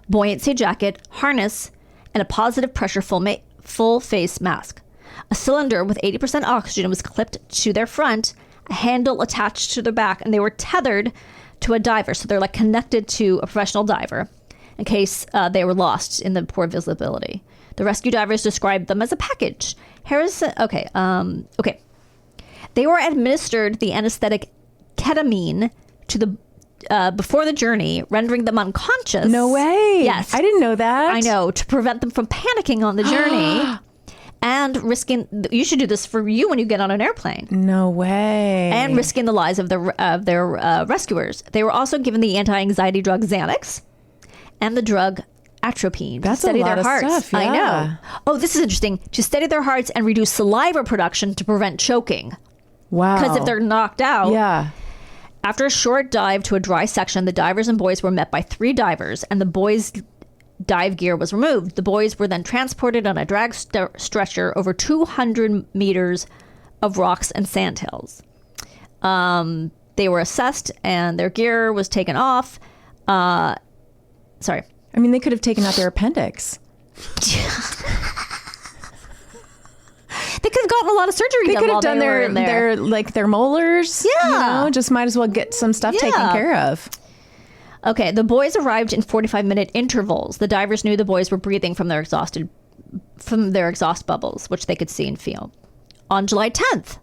buoyancy jacket, harness, and a positive pressure full face mask. A cylinder with 80% oxygen was clipped to their front, a handle attached to their back, and they were tethered to a diver. So they're like connected to a professional diver in case they were lost in the poor visibility. The rescue divers described them as a package. They were administered the anesthetic ketamine to the before the journey, rendering them unconscious. No way. Yes. I didn't know that. I know, to prevent them from panicking on the journey. And risking, you should do this for you when you get on an airplane. No way. And risking the lives of their rescuers. They were also given the anti-anxiety drug Xanax and the drug atropine That's to steady a lot their of hearts. stuff, yeah. I know. Oh, this is interesting. To steady their hearts and reduce saliva production to prevent choking. Wow. Because if they're knocked out. Yeah. After a short dive to a dry section, the divers and boys were met by 3 divers, and the boys' dive gear was removed. The boys were then transported on a drag stretcher over 200 meters of rocks and sandhills. They were assessed and their gear was taken off. Sorry. I mean, they could have taken out their appendix. They could have gotten a lot of surgery They done could while have done they were in there. their molars. Yeah. Just might as well get some stuff taken care of. Okay, the boys arrived in 45-minute intervals. The divers knew the boys were breathing from their exhaust bubbles, which they could see and feel. On July 10th,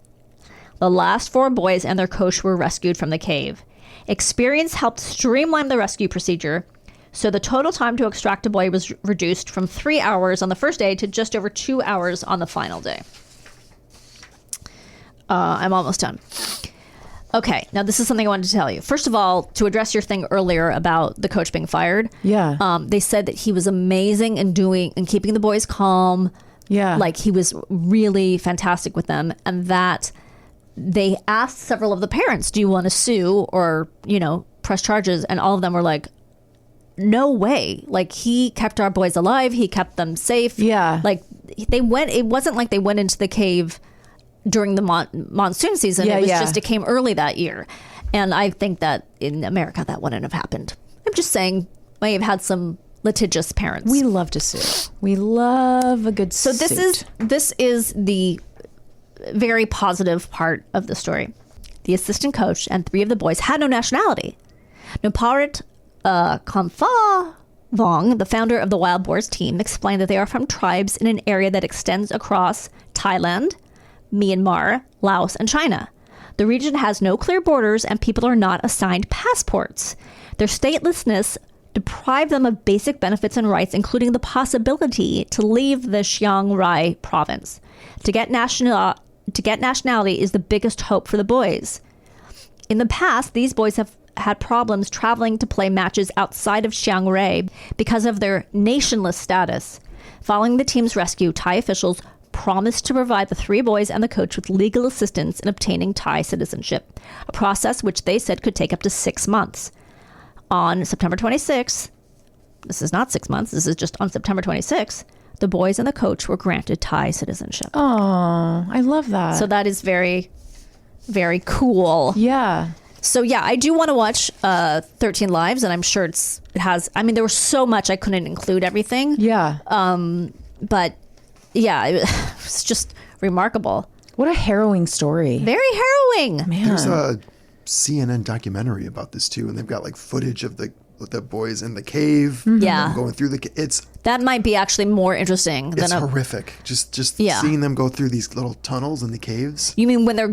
the last 4 boys and their coach were rescued from the cave. Experience helped streamline the rescue procedure, so the total time to extract a boy was reduced from 3 hours on the first day to just over 2 hours on the final day. I'm almost done. Okay, now this is something I wanted to tell you. First of all, to address your thing earlier about the coach being fired. Yeah. They said that he was amazing in keeping the boys calm. Yeah. Like he was really fantastic with them, and that they asked several of the parents, do you want to sue or, press charges? And all of them were like, no way. Like he kept our boys alive. He kept them safe. Yeah. Like it wasn't like they went into the cave during the monsoon season. Yeah, It was yeah. just, it came early that year. And I think that in America, that wouldn't have happened. I'm just saying, may have had some litigious parents. We love to sue. We love a good So suit. this is the very positive part of the story. The assistant coach and 3 of the boys had no nationality. Nuparit Kamphawong, the founder of the Wild Boars team, explained that they are from tribes in an area that extends across Thailand, Myanmar, Laos, and China. The region has no clear borders and people are not assigned passports. Their statelessness deprived them of basic benefits and rights, including the possibility to leave the Chiang Rai province. To get nationality is the biggest hope for the boys. In the past, these boys have had problems traveling to play matches outside of Chiang Rai because of their nationless status. Following the team's rescue, Thai officials promised to provide the 3 boys and the coach with legal assistance in obtaining Thai citizenship, a process which they said could take up to 6 months. On September 26th, this is not 6 months, this is just on September 26th, the boys and the coach were granted Thai citizenship. Oh, I love that. So that is very, very cool. yeah. So yeah, I do want to watch 13 Lives, and I'm sure it has. I mean, there was so much I couldn't include everything. Yeah. But yeah, it was just remarkable. What a harrowing story. Very harrowing. Man. There's a CNN documentary about this too, and they've got like footage of the boys in the cave. Yeah. them going through the. It's That might be actually more interesting than horrific. Just Yeah. seeing them go through these little tunnels in the caves. You mean when they're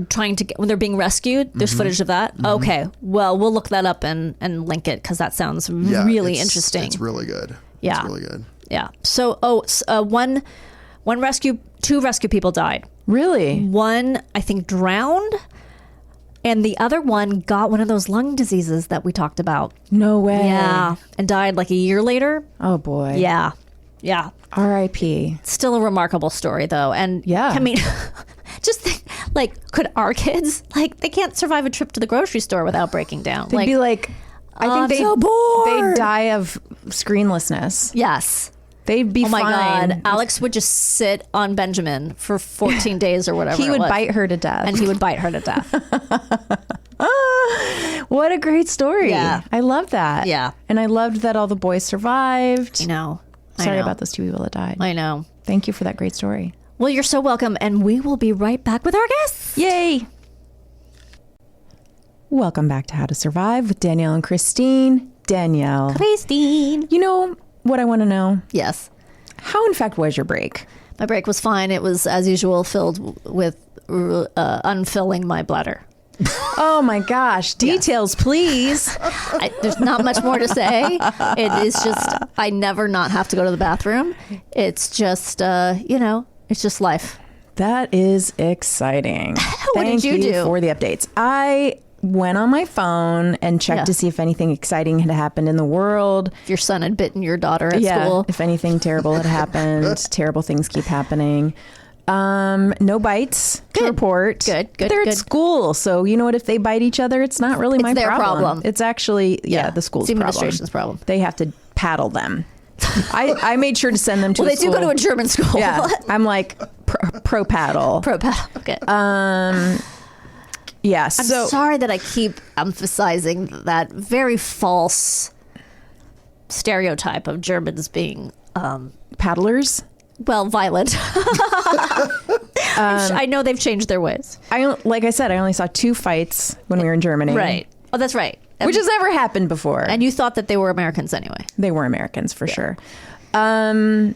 when they're being rescued? There's footage of that. Okay, well we'll look that up and link it because that sounds Yeah, really it's- interesting. It's really good. Yeah. It's really good. Yeah. So two rescue people died. Really? One, I think, drowned, and the other one got one of those lung diseases that we talked about. No way. Yeah, and died like a year later. Oh boy. Yeah, yeah. R.I.P. Still a remarkable story, though. And Yeah. I mean, just think, like, could our kids, like, they can't survive a trip to the grocery store without breaking down? They'd be like, I I'm think so bored. they'd die of screenlessness. yes. They'd be Oh my fine. God, Alex would just sit on Benjamin for 14 days or whatever. He it would was. bite her to death. and he would bite her to death. What a great story. Yeah. I love that. Yeah. And I loved that all the boys survived. I know. Sorry about those 2 people that died. I know. Thank you for that great story. Well, you're so welcome, and we will be right back with our guests. Yay. Welcome back to How to Survive with Danielle and Christine. Danielle, Christine. you know what I want to know? Yes. How, in fact, was your break? My break was fine. It was, as usual, filled with unfilling my bladder. Oh my gosh. Details, please. There's not much more to say. It is just, I never not have to go to the bathroom. It's just, it's just life. That is exciting. What did Thank you do? for the updates. I went on my phone and checked Yeah. to see if anything exciting had happened in the world. If your son had bitten your daughter at school. If anything terrible had happened. Terrible things keep happening. No bites to Good. report. Good. They're at Good. school, so you know what? If they bite each other, it's not really my their problem. It's actually the school's It's the problem. administration's problem. They have to paddle them. I made sure to send them to. Well, a they do school. go to a German school. Yeah, I'm like pro paddle. Pro paddle. Okay. Yeah. I'm So sorry that I keep emphasizing that very false stereotype of Germans being, paddlers. well, violent. I know they've changed their ways. Like I said, I only saw 2 fights when we were in Germany. Right. Oh, that's right. Which has never happened before. And you thought that they were Americans anyway. They were Americans for sure. So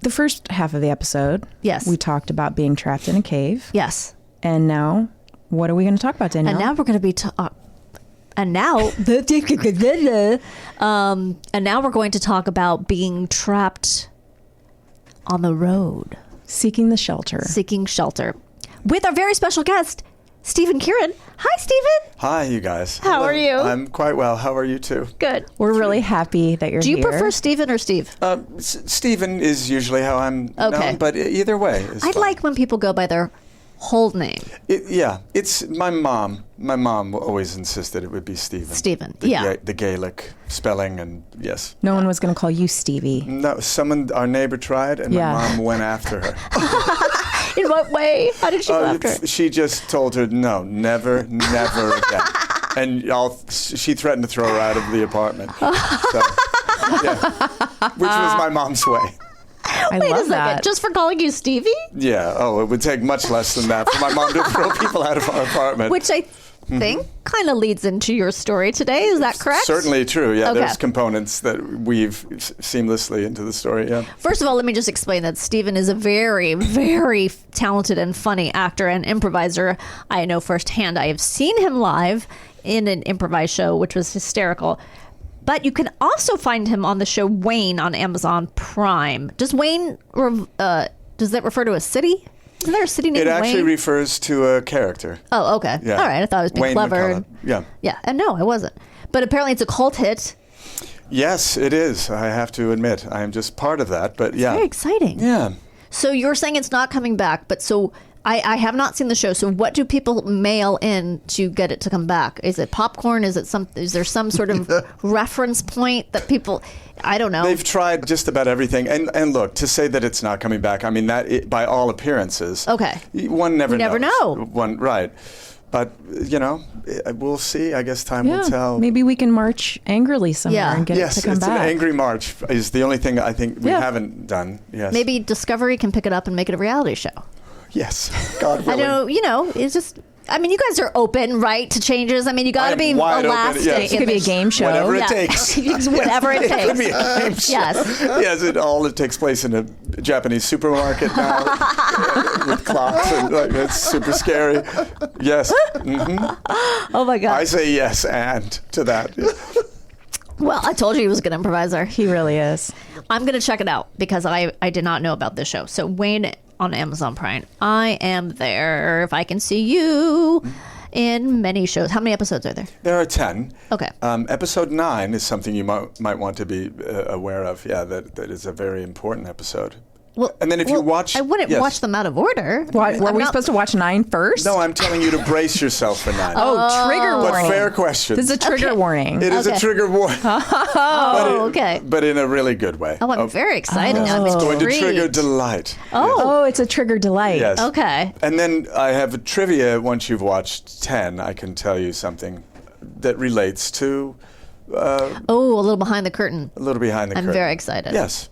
the first half of the episode, Yes. we talked about being trapped in a cave. Yes. And now, what are we going to talk about, Danielle? And now we're going to be and now we're going to talk about being trapped on the road, seeking the shelter. seeking shelter, with our very special guest, Stephen Kearin. Hi, Stephen. Hi, you guys. How are you? I'm quite well. How are you too? Good. We're really happy that you're Do you here. prefer Stephen or Steve? Stephen is usually how I'm Okay. known, but either way is I fine. like when people go by their whole name. It's my mom. My mom always insisted it would be Stephen. Stephen, The yeah. the Gaelic spelling, and yes. No one was going to call you Stevie. No, our neighbor tried, and Yeah. my mom went after her. In what way? How did she go after her? She just told her, no, never again. And she threatened to throw her out of the apartment. So, yeah. Which was my mom's way. I Wait a love second. that. Just for calling you Stevie? Yeah. Oh, it would take much less than that for my mom to throw people out of our apartment. Which I think kind of leads into your story today. Is that correct? Certainly true. Yeah, Okay. there's components that weave seamlessly into the story. Yeah. First of all, let me just explain that Stephen is a very, very talented and funny actor and improviser. I know firsthand. I have seen him live in an improvised show, which was hysterical. But you can also find him on the show Wayne on Amazon Prime. Does Wayne, does that refer to a city? Isn't there a city named It actually Wayne? refers to a character. Oh, okay. Yeah. All right. I thought I was being Wayne clever. McCullough. Yeah. Yeah. And no, I wasn't. But apparently it's a cult hit. Yes, it is. I have to admit, I am just part of that. But yeah. Very exciting. Yeah. So you're saying it's not coming back, but so I have not seen the show. So what do people mail in to get it to come back? Is it popcorn? Is there some sort of reference point that people? I don't know. They've tried just about everything, and look, to say that it's not coming back, I mean by all appearances. Okay. One never We never knows. know. One right, but we'll see. I guess time will tell. Maybe we can march angrily somewhere Yeah. and get Yes, it to come it's back. an angry march is the only thing I think we Yeah. haven't done. Yes. Maybe Discovery can pick it up and make it a reality show. Yes. God I willing. don't. It's just. I mean, you guys are open, right, to changes. I mean, you got to I'm be wide open, elastic. yes. It could be a game show. Whatever it Yeah. takes. Whatever it It could be takes. a game show. Yes. Yes, it takes place in a Japanese supermarket now with clocks, and it's super scary. Yes. Oh my God. I say yes and to that. Well, I told you he was a good improviser. He really is. I'm going to check it out because I did not know about this show. So Wayne on Amazon Prime. I am there if I can see you in many shows. How many episodes are there? There are 10. Okay. Episode 9 is something you might want to be aware of. Yeah, that is a very important episode. Well, And then if you watch... I wouldn't yes. watch them out of order. Were I'm we not- supposed to watch 9 first? No, I'm telling you to brace yourself for 9. Oh, trigger But warning. fair question. This is a trigger warning. It is Okay. a trigger warning. Oh, okay. But in a really good way. Oh, I'm very excited. I'm It's going to intrigued. trigger delight. Oh, it's a trigger delight. Yes. Okay. And then I have a trivia. Once you've watched 10, I can tell you something that relates to Oh, a little behind the curtain. a little behind the I'm curtain. very excited. Yes.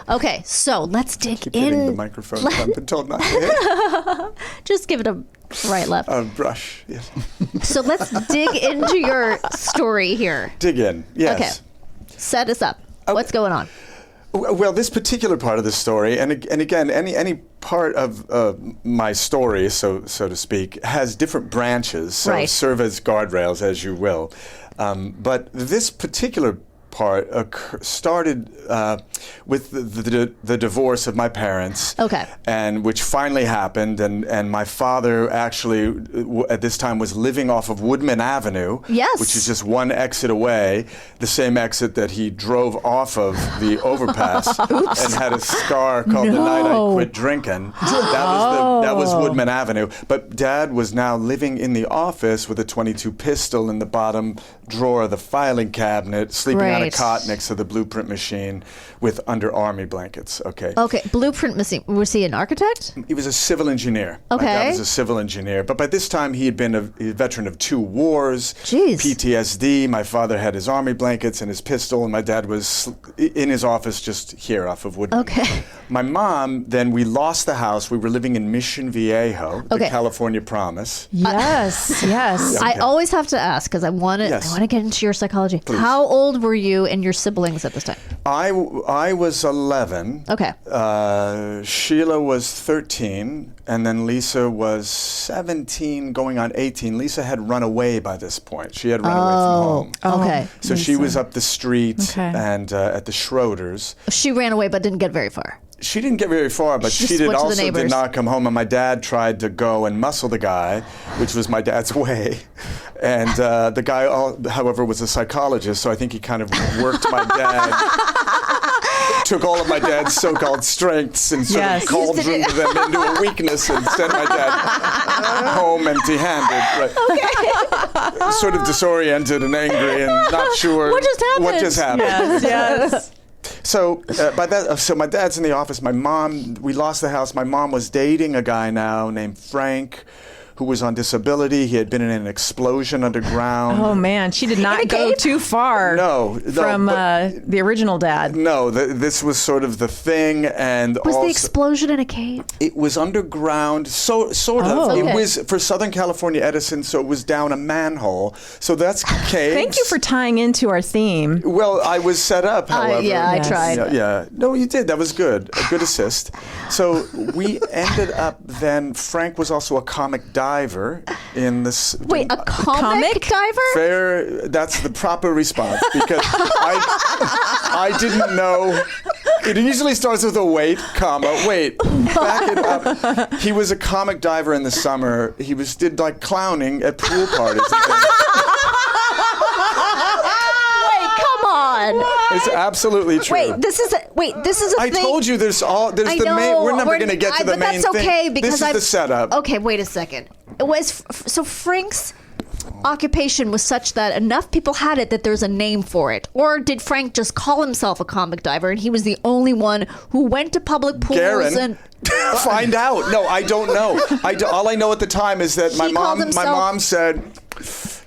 Okay, so let's dig Keep hitting the in. microphone. I've been told not to hit. Just give it a right left. A brush. Yes. So let's dig into your story here. Dig in. Yes. Okay. Set us up. What's going on? Well, this particular part of the story, and again, any part of my story, so to speak, has different branches, so Right. serve as guardrails, as you will. But this particular part started with the divorce of my parents. Okay. And which finally happened, and my father actually at this time was living off of Woodman Avenue, Yes. which is just one exit away, the same exit that he drove off of the overpass and had a scar called The Night I Quit Drinking. That was Woodman Avenue. But Dad was now living in the office with a .22 pistol in the bottom drawer of the filing cabinet, sleeping on a Right. cot next to the blueprint machine with under army blankets. Okay. Okay, blueprint machine. Was he an architect? He was a civil engineer. My Okay. dad was a civil engineer. But by this time, he had been a veteran of 2 wars, Jeez. PTSD. My father had his army blankets and his pistol, and my dad was in his office just here off of Woodman. Okay. My mom, then we lost the house. We were living in Mission Viejo, the Okay. California Promise. Yes, yes. I always have to ask because I want to. Yes. I want to get into your psychology. How old were you and your siblings at this time? I was 11. Okay. Sheila was 13, and then Lisa was 17, going on 18. Lisa had run away by this point. She had run away from home. Okay. So she was up the street Okay. and at the Schroeder's. She ran away but didn't get very far. She didn't get very far, but She she just did went to the also did neighbors. not come home. And my dad tried to go and muscle the guy, which was my dad's way. And the guy, however, was a psychologist, so I think he kind of worked my dad. Took all of my dad's so-called strengths and sort Yes. of cauldroned them into a weakness and sent my dad home empty-handed. Right. Sort of disoriented and angry and not sure What just happened? What just happened. Yes, yes. So so my dad's in the office. My mom, we lost the house. My mom was dating a guy now named Frank, who was on disability. He had been in an explosion underground. Oh man, she did not go too far. From the original dad. No, this was sort of the thing, and Was also, the explosion in a cave? it was underground, sort of. Okay. It was for Southern California Edison, so it was down a manhole. So that's caves. Thank you for tying into our theme. Well, I was set up, however. Yeah, Yes. I tried. Yeah. No, you did. That was good. A good assist. So we ended up then, Frank was also a comic diver in this. Wait, a comic diver? Fair, that's the proper response, because I didn't know. It usually starts with a wait, back it up. He was a comic diver in the summer. He did like clowning at pool parties and things. Come on. It's absolutely true. Wait, this is a I thing. told you there's the I main. know, We're never going to get to the but main that's okay thing. because This is the setup. Okay, wait a second. It was so Frank's occupation was such that enough people had it that there's a name for it, or did Frank just call himself a comic diver and he was the only one who went to public pools Kearin, and find out. No, I don't know. All I know at the time is that my He called himself- mom said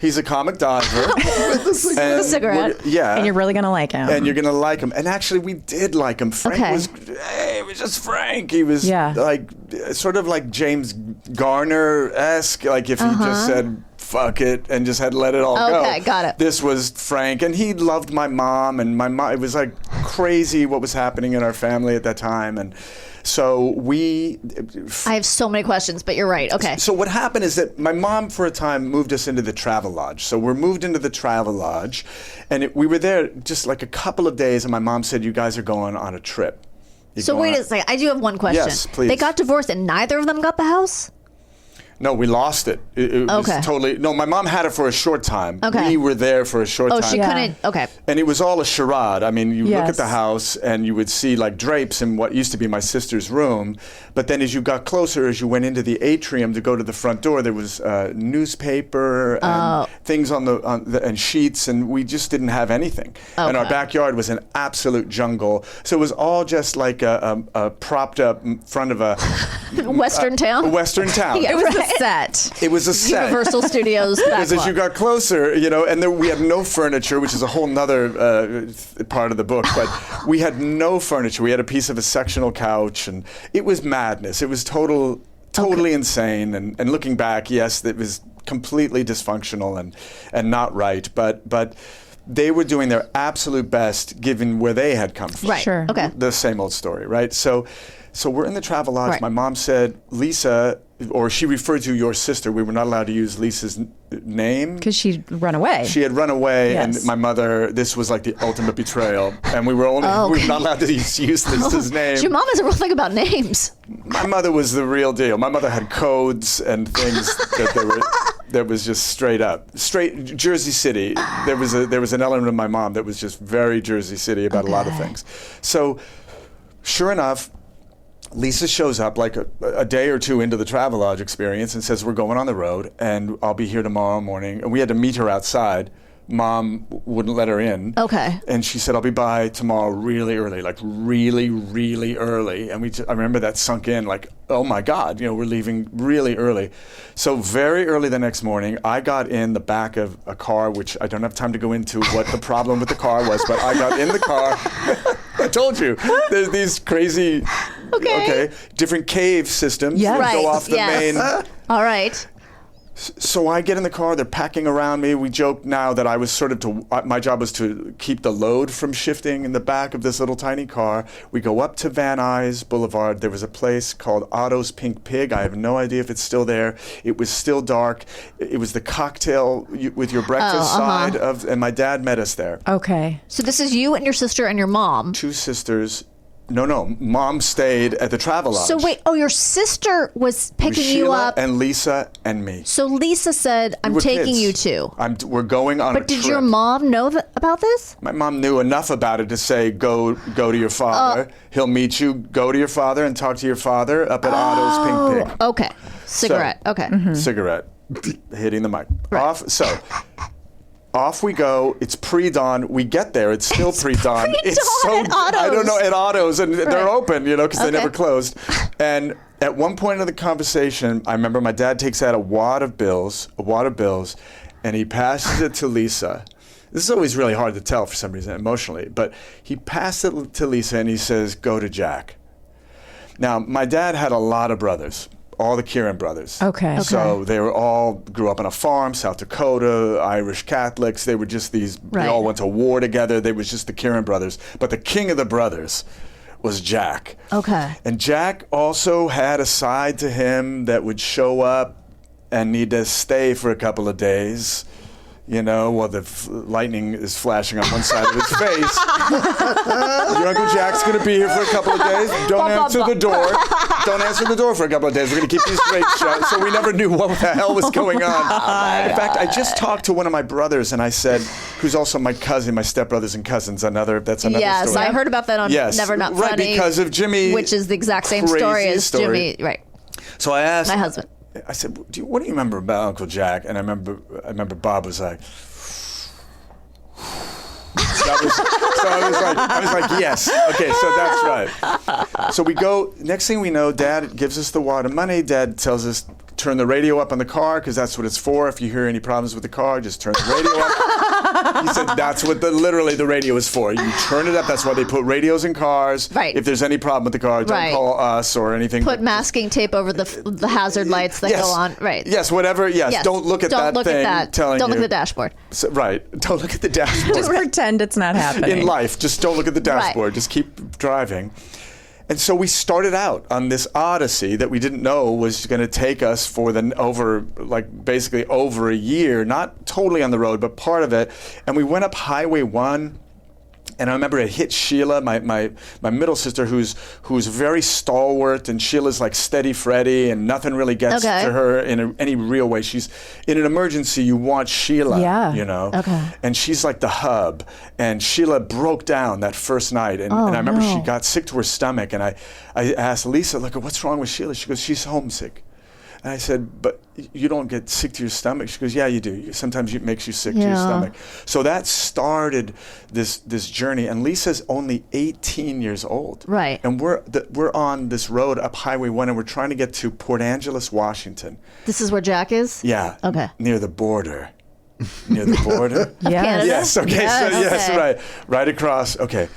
he's a comic diver. with a cigarette. Yeah. And you're really going to like him. And you're gonna like him. And actually, we did like him. Frank Okay. he was just Frank. He was like sort of like James Garner-esque. Like if he just said fuck it and just had let it all go. Okay, got it. This was Frank, and he loved my mom, and my mom. It was like crazy what was happening in our family at that time, and so I have so many questions, but you're right. Okay. So what happened is that my mom, for a time, moved us into the Travel Lodge. So we're moved into the Travel Lodge, and we were there just like a couple of days, and my mom said, "You guys are going on a trip." So wait a second. I do have one question. Yes, please. They got divorced and neither of them got the house? No, we lost it. It was totally. No, my mom had it for a short time. Okay. We were there for a short time. Oh, she couldn't. Okay. And it was all a charade. I mean, you look at Yes. the house and you would see like drapes in what used to be my sister's room. But then as you got closer, as you went into the atrium to go to the front door, there was newspaper and things on and sheets, and we just didn't have anything. And our backyard was an absolute jungle. So it was all just like a propped up front of a Western town? A Western town. Yeah, it was right. a set. It was a set. Universal Studios. Because as you got closer, and then we had no furniture, which is a whole nother part of the book, but we had no furniture. We had a piece of a sectional couch, and it was madness. It was totally insane. And looking back, yes, it was completely dysfunctional and not right. But they were doing their absolute best given where they had come from. Right. Sure. Okay. The same old story, right? So we're in the Travel Lodge. Right. My mom said, Lisa, or she referred to your sister. We were not allowed to use Lisa's name. Because she'd run away. She had run away, Yes. and my mother, this was like the ultimate betrayal. And we were not allowed to use Lisa's name. Your mom has a real thing about names. My mother was the real deal. My mother had codes and things that was just straight Jersey City. There was an element of my mom that was just very Jersey City about a lot of things. So sure enough, Lisa shows up like a day or two into the Travelodge experience and says, we're going on the road and I'll be here tomorrow morning. And we had to meet her outside. Mom wouldn't let her in. Okay. And she said, I'll be by tomorrow really early, like really, really early. And I remember that sunk in like, oh my God, we're leaving really early. So very early the next morning, I got in the back of a car, which I don't have time to go into what the problem with the car was, but I got in the car. I told you, there's these crazy, different cave systems Yes. that go Right, off the yes. main. All right. So I get in the car, they're packing around me. We joke now that I was my job was to keep the load from shifting in the back of this little tiny car. We go up to Van Nuys Boulevard. There was a place called Otto's Pink Pig. I have no idea if it's still there. It was still dark. It was the cocktail with your breakfast side and my dad met us there. Okay. So this is you and your sister and your mom. Two sisters. No. Mom stayed at the Travelodge. So wait, your sister was picking you Sheila up. and Lisa and me. So Lisa said, I'm We're taking kids. you too. We're going on a But trip. did your mom know about this? My mom knew enough about it to say, go to your father. He'll meet you. Go to your father and talk to your father up at Otto's Pink Pig. Okay. Cigarette. Okay. Cigarette. Hitting the mic. Off. So off we go. It's pre-dawn. We get there. It's still pre-dawn. It's so at Otto's. I don't know, at Otto's, and they're open, because they Okay. never closed. And at one point in the conversation, I remember my dad takes out a wad of bills, and he passes it to Lisa. This is always really hard to tell for some reason emotionally, but he passed it to Lisa and he says, "Go to Jack." Now, my dad had a lot of brothers. All the Kearin brothers. Okay. So they grew up on a farm, South Dakota, Irish Catholics. They were just these, Right. they all went to war together. They was just the Kearin brothers. But the king of the brothers was Jack. Okay. And Jack also had a side to him that would show up and need to stay for a couple of days. While the lightning is flashing on one side of his face. Your Uncle Jack's going to be here for a couple of days. Don't answer the door. Don't answer the door for a couple of days. We're going to keep these drapes shut. So we never knew what the hell was going on. In fact, I just talked to one of my brothers, and I said, who's also my cousin, my stepbrothers and cousins. That's another Yes, story. I heard about that on Yes, Never Not right, Funny. because of Jimmy. Which is the exact same story crazy as story. Jimmy. Right. So I asked My husband. I said, what do you remember about Uncle Jack? And I remember Bob was like, I was like, yes. Okay, so that's right. So we go, next thing we know, Dad gives us the wad of money. Dad tells us, turn the radio up on the car, because that's what it's for. If you hear any problems with the car, just turn the radio up. He said, that's what literally the radio is for. You turn it up. That's why they put radios in cars. Right. If there's any problem with the car, don't Right. call us or anything. Put masking tape over the hazard lights that Yes. go on. Right. Yes, whatever. Yes, don't look at that thing telling Don't you. look at the dashboard. So, right. Don't look at the dashboard. Just pretend it's not happening. In life, just don't look at the dashboard. Right. Just keep driving. And so we started out on this odyssey that we didn't know was going to take us for basically over a year, not totally on the road, but part of it. And we went up Highway 1. And I remember it hit Sheila, my middle sister, who's very stalwart, and Sheila's like steady Freddy, and nothing really gets Okay. to her in any real way. She's in an emergency. You want Sheila, Yeah. Okay. and she's like the hub. And Sheila broke down that first night, and I remember she got sick to her stomach, and I asked Lisa, look, what's wrong with Sheila? She goes, she's homesick. And I said, but you don't get sick to your stomach? She goes, yeah, you do. Sometimes it makes you sick to your stomach. So that started this journey. And Lisa's only 18 years old. Right. And we're on this road up Highway 1, and we're trying to get to Port Angeles, Washington. This is where Jack is? Yeah. Okay. Near the border. Near the border? Yes. Yes. Okay. Yes, okay. Right. Right across. Okay.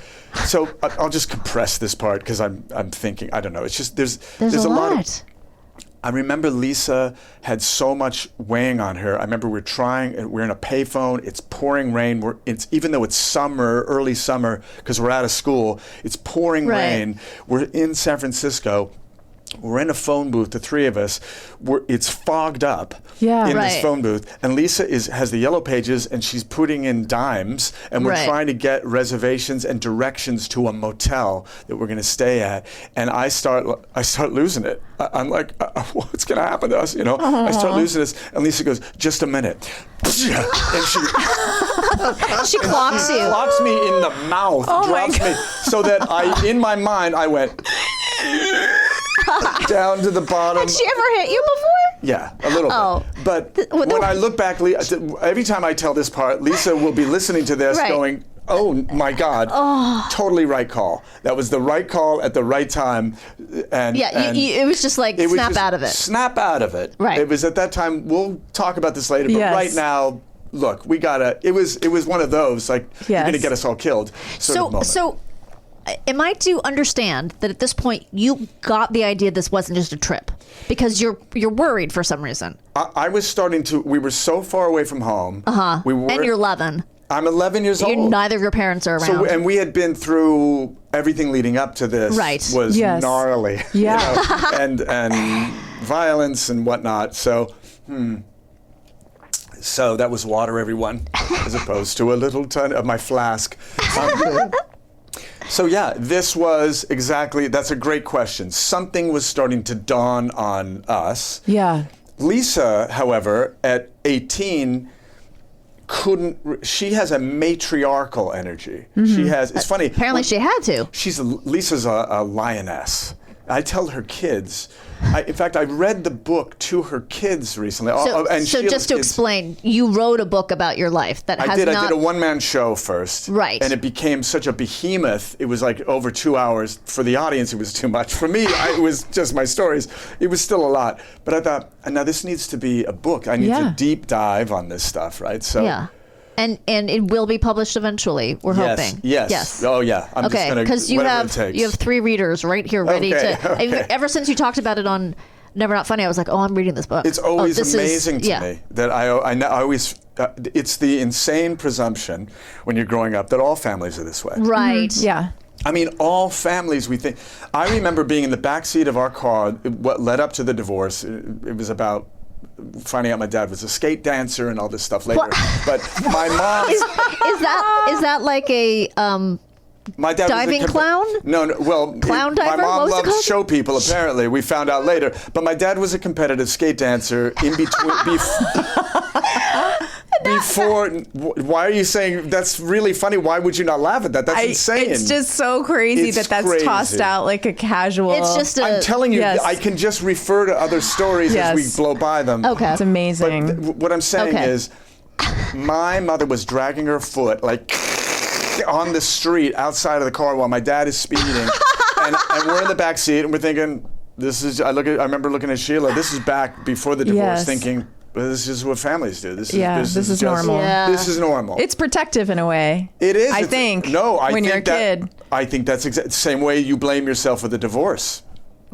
So I'll just compress this part because I'm thinking, I don't know. It's just there's a lot of. I remember Lisa had so much weighing on her. I remember we're in a payphone. It's pouring rain. Even though it's summer, early summer, because we're out of school, it's pouring rain. We're in San Francisco. We're in a phone booth, the three of us. It's fogged up in this phone booth. And Lisa has the yellow pages, and she's putting in dimes. And we're trying to get reservations and directions to a motel that we're going to stay at. And I start losing it. I'm like, what's going to happen to us? I start losing this. And Lisa goes, just a minute. And she clocks you. Clocks me in the mouth. Drops me. So that in my mind, I went... down to the bottom. Had she ever hit you before? Yeah, a little bit. But when I look back, every time I tell this part, Lisa will be listening to this going, oh my God, totally right call. That was the right call at the right time. And it was just like snap out of it. Snap out of it. Right. It was at that time, we'll talk about this later, but right now, look, it was one of those, like, you're going to get us all killed sort of moment. So am I to understand that at this point you got the idea this wasn't just a trip because you're worried for some reason? I was starting to. We were so far away from home. And you're 11. I'm 11 years old. Neither of your parents are around. So, and we had been through everything leading up to this. Right. Was gnarly. Yeah. And violence and whatnot. So. So that was water, everyone, as opposed to a little ton of my flask. So yeah, this was that's a great question. Something was starting to dawn on us. Yeah. Lisa, however, at 18, she has a matriarchal energy. She has, it's funny. Apparently she had to. Lisa's a lioness. I tell her kids. In fact, I read the book to her kids recently. So and Sheila's just to kids. explain, you wrote a book about your life that has I did not... a one-man show first. Right. And it became such a behemoth. It was like over 2 hours. For the audience, it was too much. For me, it was just my stories. It was still a lot. But I thought, now this needs to be a book. I need to deep dive on this stuff, right? So. Yeah. And it will be published eventually, we're hoping. Yes. Oh, yeah. I'm just Okay, going to, because you whatever it takes. have 3 readers right here ready to... Okay. Ever since you talked about it on Never Not Funny, I was like, oh, I'm reading this book. It's always this amazing is, to me that I always... it's the insane presumption when you're growing up that all families are this way. Right. Yeah. I mean, all families, we think... I remember being in the back seat of our car, what led up to the divorce. It was about finding out my dad was a skate dancer and all this stuff later. But my mom... Is that like a... My dad diving was clown? No, well, Clown diver? My mom What was it loved called? show people. Apparently, we found out later. But my dad was a competitive skate dancer in between. Before, why are you saying that's really funny? Why would you not laugh at that? That's insane. It's just so crazy It's that's crazy. tossed out like a casual. It's just I'm telling you, Yes. I can just refer to other stories as we Yes. blow by them. Okay. It's amazing. But what I'm saying Okay. is, my mother was dragging her foot like on the street outside of the car while my dad is speeding, and we're in the back seat and we're thinking, this is. I remember looking at Sheila. This is back before the divorce, Yes. thinking, well, this is what families do. This is this is just- normal. Yeah. This is normal. It's protective in a way. It is. I It's- think. No, I when think you're a kid. I think that's the same way you blame yourself with a divorce.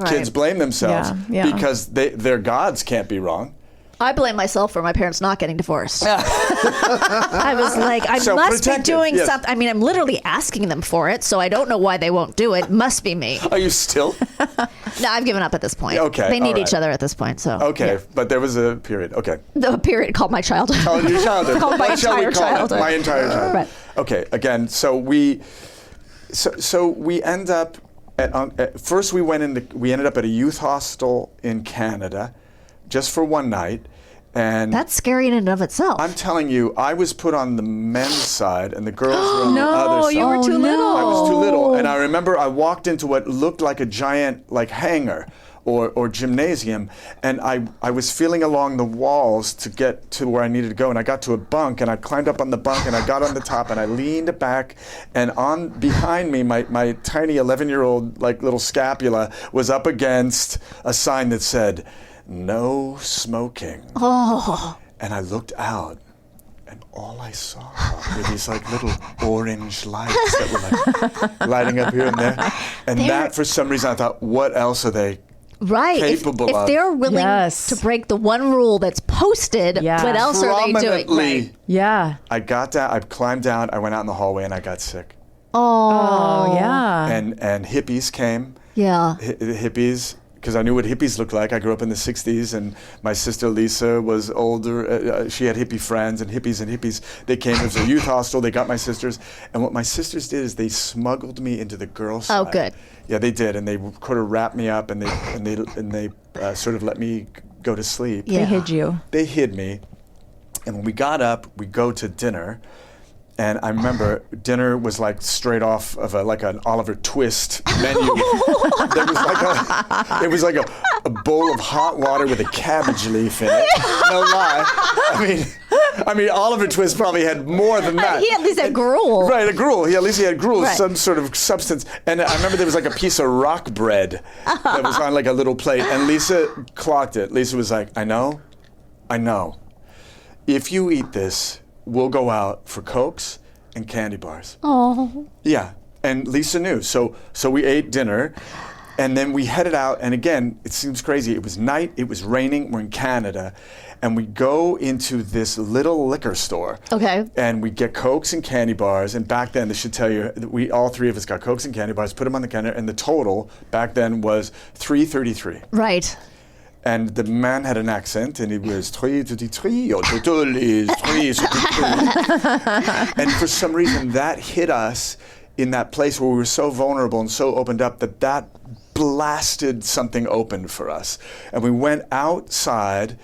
Kids blame themselves Yeah. because their gods can't be wrong. I blame myself for my parents not getting divorced. I was like, I So must be protective, doing yes. something. I mean, I'm literally asking them for it, so I don't know why they won't do it. Must be me. Are you still? No, I've given up at this point. Okay, They need all each right. other at this point, so. Okay, yeah. but there was a period. Okay. The period called my childhood. Oh, your childhood. Called my What shall we entire call it? childhood. My entire childhood. Right. Okay. Again, so we end up at first we ended up at a youth hostel in Canada, just for one night, and That's scary in and of itself. I'm telling you, I was put on the men's side and the girls were on the other side. you were too little. I was too little, and I remember I walked into what looked like a giant hangar or gymnasium, and I was feeling along the walls to get to where I needed to go, and I got to a bunk, and I climbed up on the bunk, and I got on the top, and I leaned back, and behind me, my tiny 11-year-old little scapula was up against a sign that said, "No smoking." Oh. And I looked out, and all I saw were these little orange lights that were lighting up here and there. And that, for some reason, I thought, what else are they right. capable if of? they're willing Yes. to break the one rule that's posted, Yeah. what else are they doing? Prominently, Right. Yeah. I got down, I climbed down, I went out in the hallway, and I got sick. Oh, yeah. And hippies came. Yeah. Hippies, because I knew what hippies looked like. I grew up in the 60s, and my sister Lisa was older. She had hippie friends, and hippies. They came. It was a youth hostel. They got my sisters. And what my sisters did is they smuggled me into the girls' Oh, side. good. Yeah, they did. And they sort of wrapped me up, and they sort of let me go to sleep. Yeah. They hid you. They hid me. And when we got up, we go to dinner. And I remember dinner was straight off of an Oliver Twist menu. It was like a bowl of hot water with a cabbage leaf in it. No lie. I mean, Oliver Twist probably had more than that. He at least had gruel. Right, a gruel. At least he had gruel, Right. some sort of substance. And I remember there was a piece of rock bread that was on a little plate. And Lisa clocked it. Lisa was like, I know. If you eat this, we'll go out for Cokes and candy bars. Oh. Yeah, and Lisa knew. So we ate dinner, and then we headed out. And again, it seems crazy. It was night. It was raining. We're in Canada, and we go into this little liquor store. Okay. And we get Cokes and candy bars. And back then, this should tell you, that all three of us got Cokes and candy bars, put them on the counter, and the total back then was $3.33. Right. And the man had an accent, and it was $3.33, your total is $3.33. And for some reason, that hit us in that place where we were so vulnerable and so opened up that blasted something open for us. And we went outside,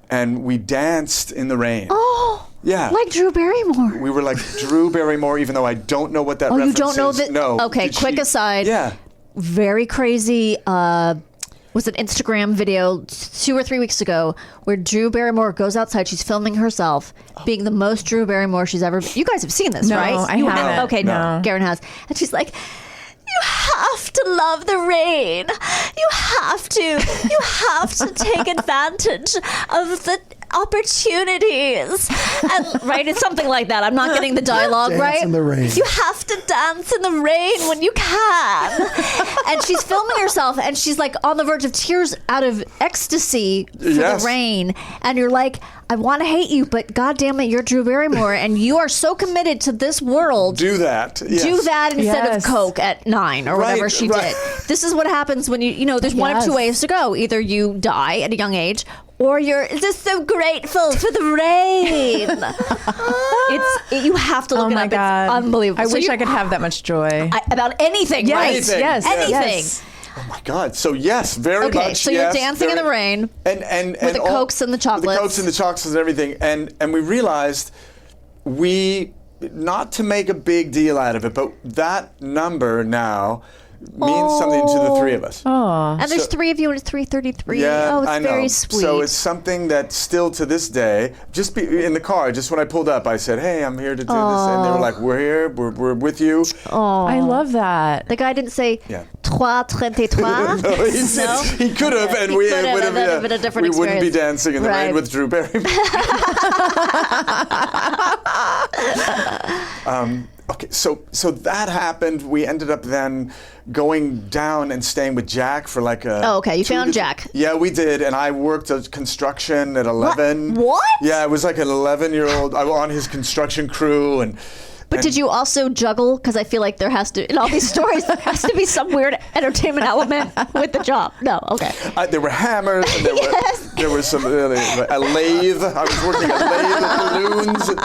and we danced in the rain. Oh. Yeah. Like Drew Barrymore. We were like Drew Barrymore, even though I don't know what that reference you don't know is. that? No. Okay, Did quick she- aside. Yeah. very crazy was an Instagram video 2 or 3 weeks ago where Drew Barrymore goes outside. She's filming herself being the most Drew Barrymore she's ever been. You guys have seen this, No, right? I You haven't. have? Okay, No. Kearin has. And she's like, you have to love the rain. You have to take advantage of the opportunities. And right, it's something like that. I'm not getting the dialogue Dance right. in the rain. You have to dance in the rain when you can. And she's filming herself and she's like on the verge of tears out of ecstasy for Yes. the rain. And you're like, I want to hate you, but God damn it, you're Drew Barrymore and you are so committed to this world. Do that. Yes. Do that instead Yes. of Coke at 9 or whatever Right, she right. did. This is what happens when there's one of Yes. two ways to go. Either you die at a young age or you're just so grateful for the rain. You have to look Oh it my up. God. It's unbelievable. I So wish you- I could have that much joy. about anything, Yes, right? Anything. yes, Anything. yes. Oh my God! So yes, very much. Okay, so you're yes, dancing in very- the rain and with the Cokes and the with chocolates. the Cokes and the chocolates and everything, and we realized not to make a big deal out of it, but that number now means something to the three of us. And there's 3 of you and it's 3:33. Yeah, Oh, it's I know. very sweet. So it's something that still to this day, in the car, just when I pulled up, I said, "Hey, I'm here to do this," and they were like, "We're here, we're with you." I love that. the guy didn't say Yeah. 3:33. No, he could have, and we could have, would and then it'd been a different we wouldn't be experience. dancing in the rain Right. with Drew Barrymore. Okay, so that happened. We ended up then going down and staying with Jack for like a. Oh, okay. You 2 found to- Jack. Yeah, we did, and I worked at construction at 11. What? Yeah, I was like an 11-year-old. I was on his construction crew, and. But did you also juggle? Because I feel like there has to, in all these stories, there has to be some weird entertainment element with the job. No, okay. There were hammers, and there were some a lathe. I was working a lathe with balloons, and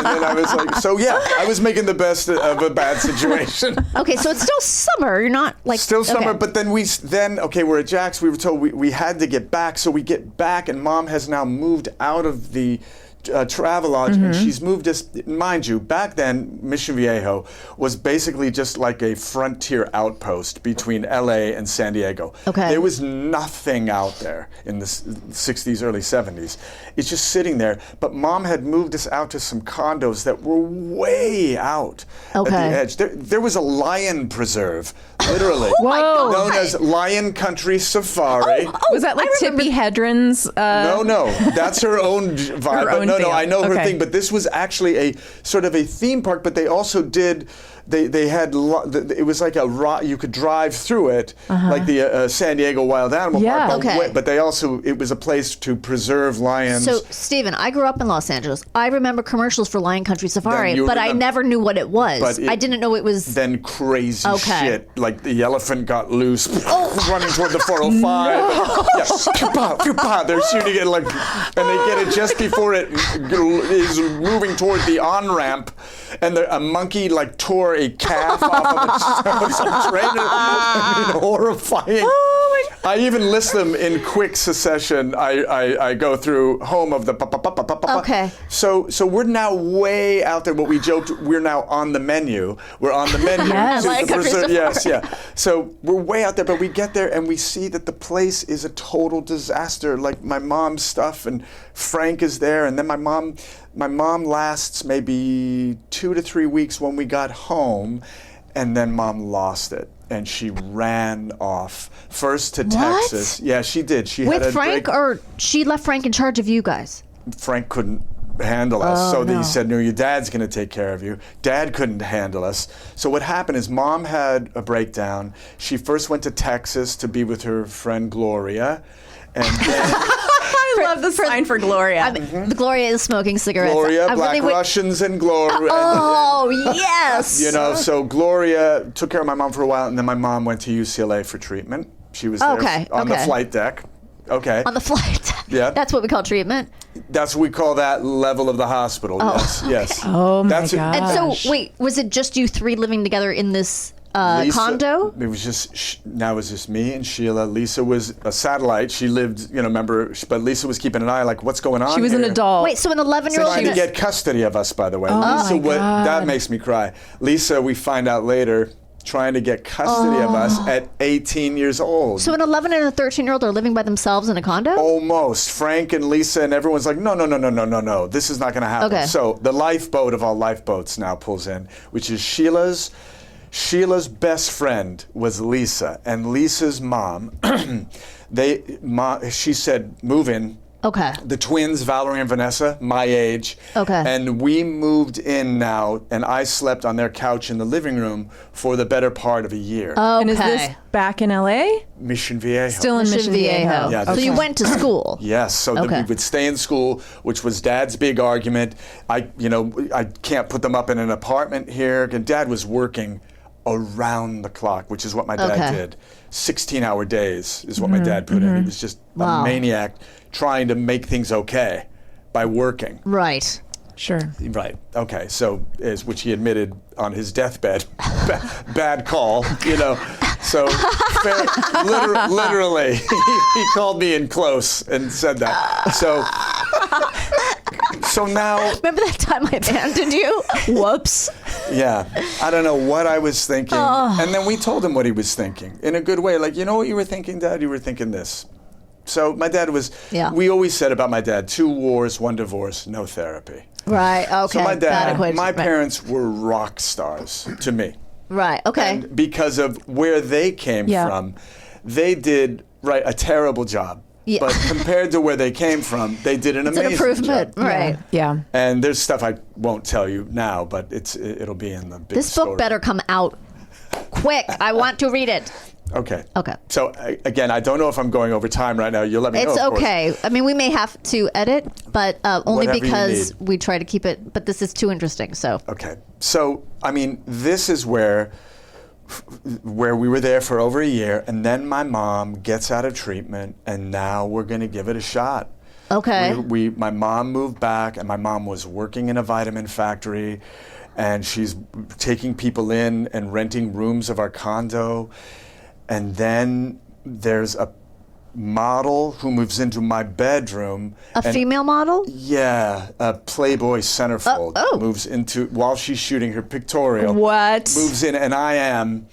then I was like, so yeah, I was making the best of a bad situation. Okay, so it's still summer. You're not like Still summer, okay. but then we're at Jack's. We were told we had to get back, so we get back, and Mom has now moved out of the Travelodge, and she's moved us. Mind you, back then, Mission Viejo was basically just like a frontier outpost between LA and San Diego. Okay. There was nothing out there in the 60s, early 70s. It's just sitting there. But Mom had moved us out to some condos that were way out at the Okay. edge. There was a lion preserve, literally, Whoa. known as Lion Country Safari. Was that like Tippi Hedren's? No, that's her own vibe. Her But own no, deal. I know her Okay. thing. But this was actually a sort of a theme park. But they also did. They had it was like you could drive through it like the San Diego Wild Animal Yeah. Park. But, Okay. but they also it was a place to preserve lions. So, Stephen, I grew up in Los Angeles. I remember commercials for Lion Country Safari, Then you but I remember- never knew what it was. But I didn't know it was. Then crazy Okay. shit, like the elephant got loose, running toward the 405. Yeah, pew-pow, pew-pow. They're shooting it like, and they get it just before it is moving toward the on-ramp, and a monkey like tore a calf off of some trainer. I mean, horrifying. Oh my I even list them in quick succession. I go through home of the pa-pa-pa-pa-pa-pa. Okay. So we're now way out there. What we joked, we're now on the menu. We're on the menu. Yes. to Lion Country Safari. yes, yeah. So we're way out there, but we get there and we see that the place is a total disaster. Like my mom's stuff, and Frank is there, and then my mom lasts maybe 2 to 3 weeks when we got home, and then Mom lost it. And she ran off first to Texas. Yeah, she did. She had with a Frank, break. or she left Frank in charge of you guys? Frank couldn't handle us. Oh, So no. he said, no, your dad's going to take care of you. Dad couldn't handle us. So what happened is Mom had a breakdown. She first went to Texas to be with her friend Gloria. And then I love the sign for Gloria. The Gloria is smoking cigarettes. Gloria, I Black really Russians, and Gloria. Oh, yes. You know, so Gloria took care of my mom for a while, and then my mom went to UCLA for treatment. She was there Okay, on the okay. flight deck. Okay. On the flight. Yeah. That's what we call treatment. That's what we call that level of the hospital. Yes, yes. Oh, my That's it. God. And so, wait, was it just you three living together in this Lisa- condo? It was just now it was just me and Sheila. Lisa was a satellite. She lived, remember, but Lisa was keeping an eye, like, what's going on? She was an here? adult. Wait, so an 11-year-old. Trying to get custody of us, by the way. Lisa, my God. that makes me cry. Lisa, we find out later, trying to get custody of us at 18 years old. So an 11 and a 13-year-old are living by themselves in a condo? Almost. Frank and Lisa and everyone's like, no. This is not going to happen. Okay. So the lifeboat of all lifeboats now pulls in, which is Sheila's best friend was Lisa, and Lisa's mom, she said, move in. Okay. The twins, Valerie and Vanessa, my age. Okay. And we moved in now, and I slept on their couch in the living room for the better part of a year. Okay. And is this back in LA? Mission Viejo. Still in Mission Viejo. Yeah, So you went to school? Yes, so Okay. we would stay in school, which was Dad's big argument. I can't put them up in an apartment here. And Dad was working around the clock, which is what my dad did. 16-hour days is what my dad put in. He was just a maniac trying to make things okay by working. Right. Sure. Right. Okay. So, which he admitted on his deathbed, bad call. So, literally, he called me in close and said that. So now. Remember that time I abandoned you? Whoops. Yeah. I don't know what I was thinking. And then we told him what he was thinking in a good way. Like, you know what you were thinking, Dad? You were thinking this. So my dad was. Yeah. We always said about my dad: 2 wars, 1 divorce, no therapy. Right. Okay. So my dad, That equation. my Right. parents were rock stars to me. Right. Okay. And because of where they came from, they did a terrible job. Yeah. But compared to where they came from, they did an It's an amazing improvement. job. Right. Yeah. And there's stuff I won't tell you now, but it'll be in the big This book story. better come out quick. I want to read it. Okay. Okay. So again, I don't know if I'm going over time right now. You'll let me know. It's of course. okay. I mean, we may have to edit, but only Whatever you because need. we try to keep it. But this is too interesting. So. Okay. So, I mean, this is where we were there for over a year, and then my mom gets out of treatment, and now we're going to give it a shot. Okay. My mom moved back, and my mom was working in a vitamin factory, and she's taking people in and renting rooms of our condo. And then there's a model who moves into my bedroom. A female model? Yeah, a Playboy centerfold moves into, while she's shooting her pictorial. What? Moves in, and I am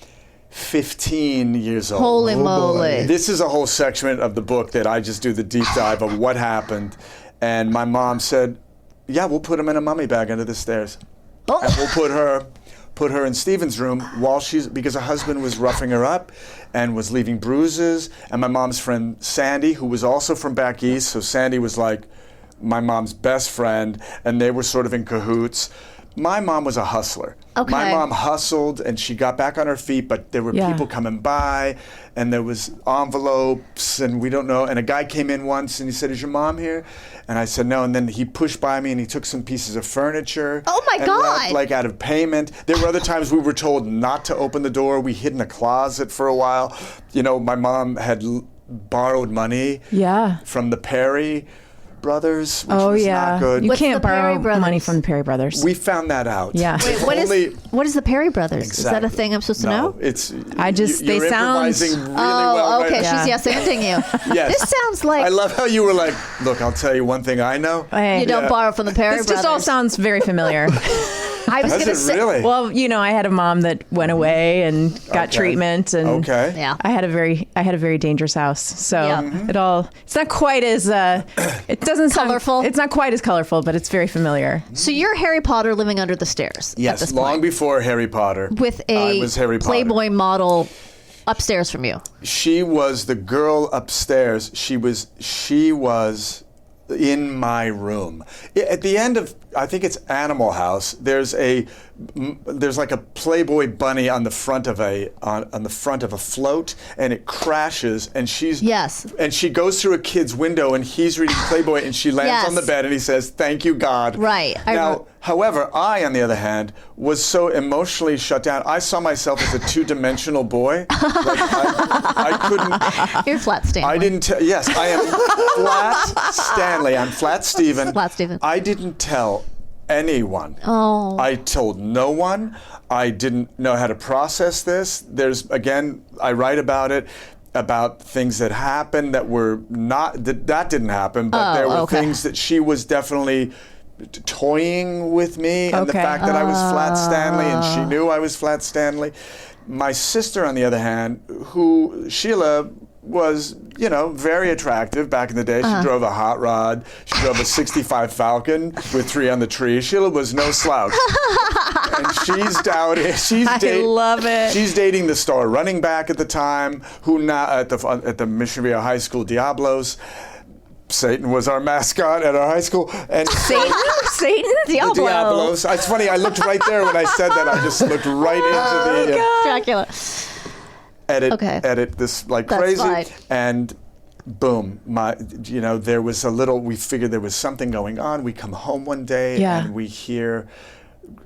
15 years old. Holy moly. This is a whole section of the book that I just do the deep dive of what happened. And my mom said, yeah, we'll put him in a mummy bag under the stairs. Oh. And we'll put her in Stephen's room because her husband was roughing her up and was leaving bruises. And my mom's friend Sandy, who was also from back east, so Sandy was like my mom's best friend, and they were sort of in cahoots. My mom was a hustler. Okay. My mom hustled, and she got back on her feet, but there were people coming by, and there was envelopes, and we don't know. And a guy came in once, and he said, "Is your mom here?" And I said, "No." And then he pushed by me, and he took some pieces of furniture. Oh, my and God. left, like out of payment. There were other times we were told not to open the door. We hid in a closet for a while. My mom had borrowed money from the Perry brothers, which was not good. You What's can't the Perry borrow brothers? money from the Perry brothers. We found that out. Yeah. Wait, what is the Perry brothers? Is that a thing I'm supposed to know? No, it's. they you're sound- improvising really well. Okay. Right now. She's yes-anding you. Yes. This sounds like I love how you were like, look, I'll tell you one thing I know. Hey, you don't borrow from the Perry this brothers. just all sounds very familiar. I was Does gonna it say, really? Well, I had a mom that went away and got Okay. treatment, and Okay. Yeah. I had a very dangerous house. So Yeah. it's not quite as it doesn't sound Colorful? It's not quite as colorful, but it's very familiar. So you're Harry Potter living under the stairs at Yes, this long point, before Harry Potter. with I was Harry a Potter. Playboy model upstairs from you. She was the girl upstairs. She was in my room. At the end of, I think it's Animal House, there's like a Playboy bunny on the front of a float, and it crashes, and and she goes through a kid's window, and he's reading Playboy, and she lands on the bed, and he says, "Thank you, God." Right. Now, however, I, on the other hand, was so emotionally shut down. I saw myself as a 2-dimensional boy. Like I couldn't. You're Flat Stanley. I didn't tell. Yes, I am Flat Stanley. I'm Flat Steven. Flat Steven. I didn't tell anyone. Oh. I told no one. I didn't know how to process this. I write about it, about things that happened that were not, that didn't happen, but there were things that she was definitely toying with me, and the fact that I was Flat Stanley, and she knew I was Flat Stanley. My sister, on the other hand, Sheila was, very attractive back in the day. She drove a hot rod. She drove a 65 Falcon with 3 on the tree. Sheila was no slouch. And she's love it. She's dating the star running back at the time, who now at the Mission Viejo High School Diablos. Satan was our mascot at our high school. And Satan? Diablo. The Diablos. It's funny, I looked right there when I said that. I just looked right into the Dracula. edit this like That's crazy. fine. And boom, there was we figured there was something going on. We come home one day and we hear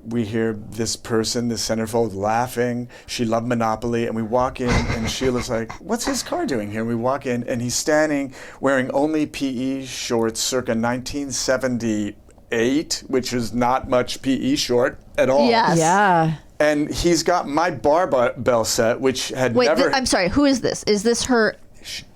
this person, this centerfold, laughing. She loved Monopoly, and we walk in, and Sheila's like, "What's his car doing here?" And we walk in, and he's standing wearing only PE shorts, circa 1978, which is not much PE short at all. Yes. Yeah. And he's got my barbell set, which had never. I'm sorry. Who is this? Is this her?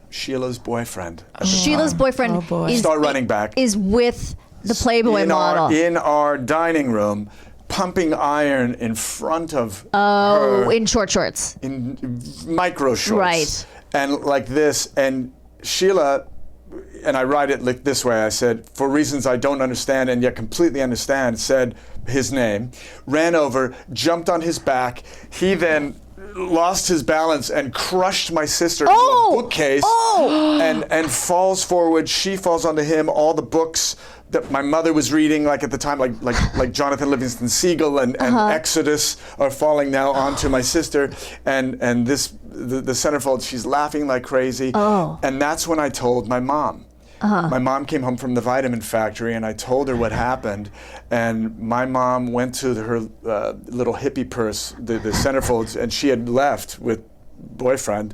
Sheila's boyfriend. Sheila's boyfriend. Oh, boy. Is Star running back. is with the Playboy model. In our dining room, pumping iron in front of her. In short shorts. In micro shorts. Right. And like this. And Sheila, and I write it like this way, I said, for reasons I don't understand and yet completely understand, said his name, ran over, jumped on his back. He then lost his balance and crushed my sister into a bookcase and falls forward. She falls onto him. All the books that my mother was reading, like at the time, like Jonathan Livingston Seagull and Exodus, are falling now onto my sister. And the centerfold, she's laughing like crazy. And that's when I told my mom. My mom came home from the vitamin factory, and I told her what happened. And my mom went to her little hippie purse, the centerfolds, and she had left with boyfriend,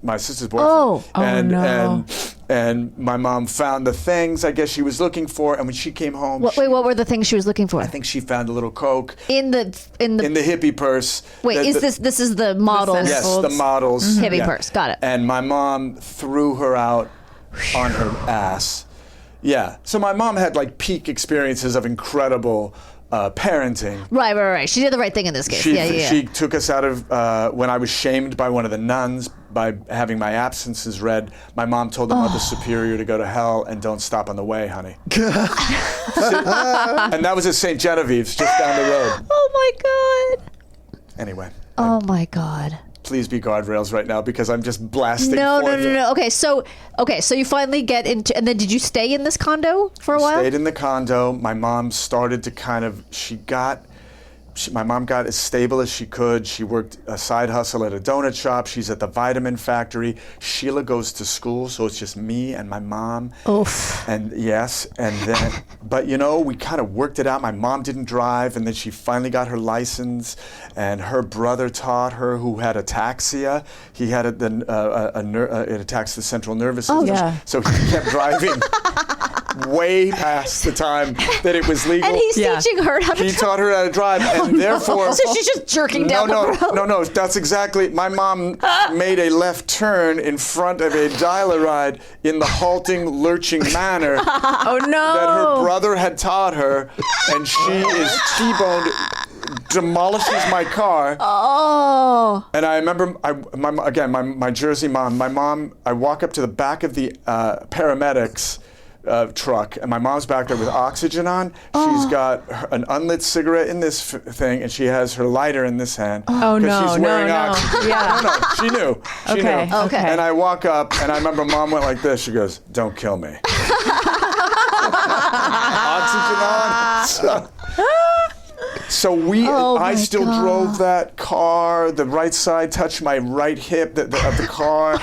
my sister's boyfriend. And my mom found the things I guess she was looking for. And when she came home, What were the things she was looking for? I think she found a little Coke in the hippie purse. Wait, this is the models? Yes, the models Hippie purse. Got it. And my mom threw her out on her ass. Yeah. So my mom had like peak experiences of incredible parenting. Right. She did the right thing in this case. She took us out of, when I was shamed by one of the nuns by having my absences read, my mom told the Mother Superior to go to hell and don't stop on the way, honey. And that was at St. Genevieve's, just down the road. Oh my God. Anyway. Oh my God. Please be guardrails right now because I'm just blasting. No. Okay, so you finally get into, and then did you stay in this condo for a while? Stayed in the condo. My mom started to my mom got as stable as she could. She worked a side hustle at a donut shop. She's at the vitamin factory. Sheila goes to school, so it's just me and my mom. Oof. And then, but we kind of worked it out. My mom didn't drive, and then she finally got her license, and her brother taught her, who had ataxia. He had it attacks the central nervous system. Yeah. So he kept driving way past the time that it was legal. And he's teaching her how to drive. He taught her how to drive, and therefore... So she's just jerking down the road. No, that's exactly... My mom made a left turn in front of a dial-a-ride in the halting, lurching manner Oh, no. that her brother had taught her, and she is T-boned, demolishes my car. Oh. And I remember, my Jersey mom, I walk up to the back of the paramedics truck, and my mom's back there with oxygen on. She's got an unlit cigarette in this thing, and she has her lighter in this hand. Oh, no, she's wearing oxygen. Yeah. No, she knew. She knew. Okay. And I walk up, and I remember Mom went like this. She goes, "Don't kill me." Oxygen on. So I still drove that car. The right side touched my right hip of the car.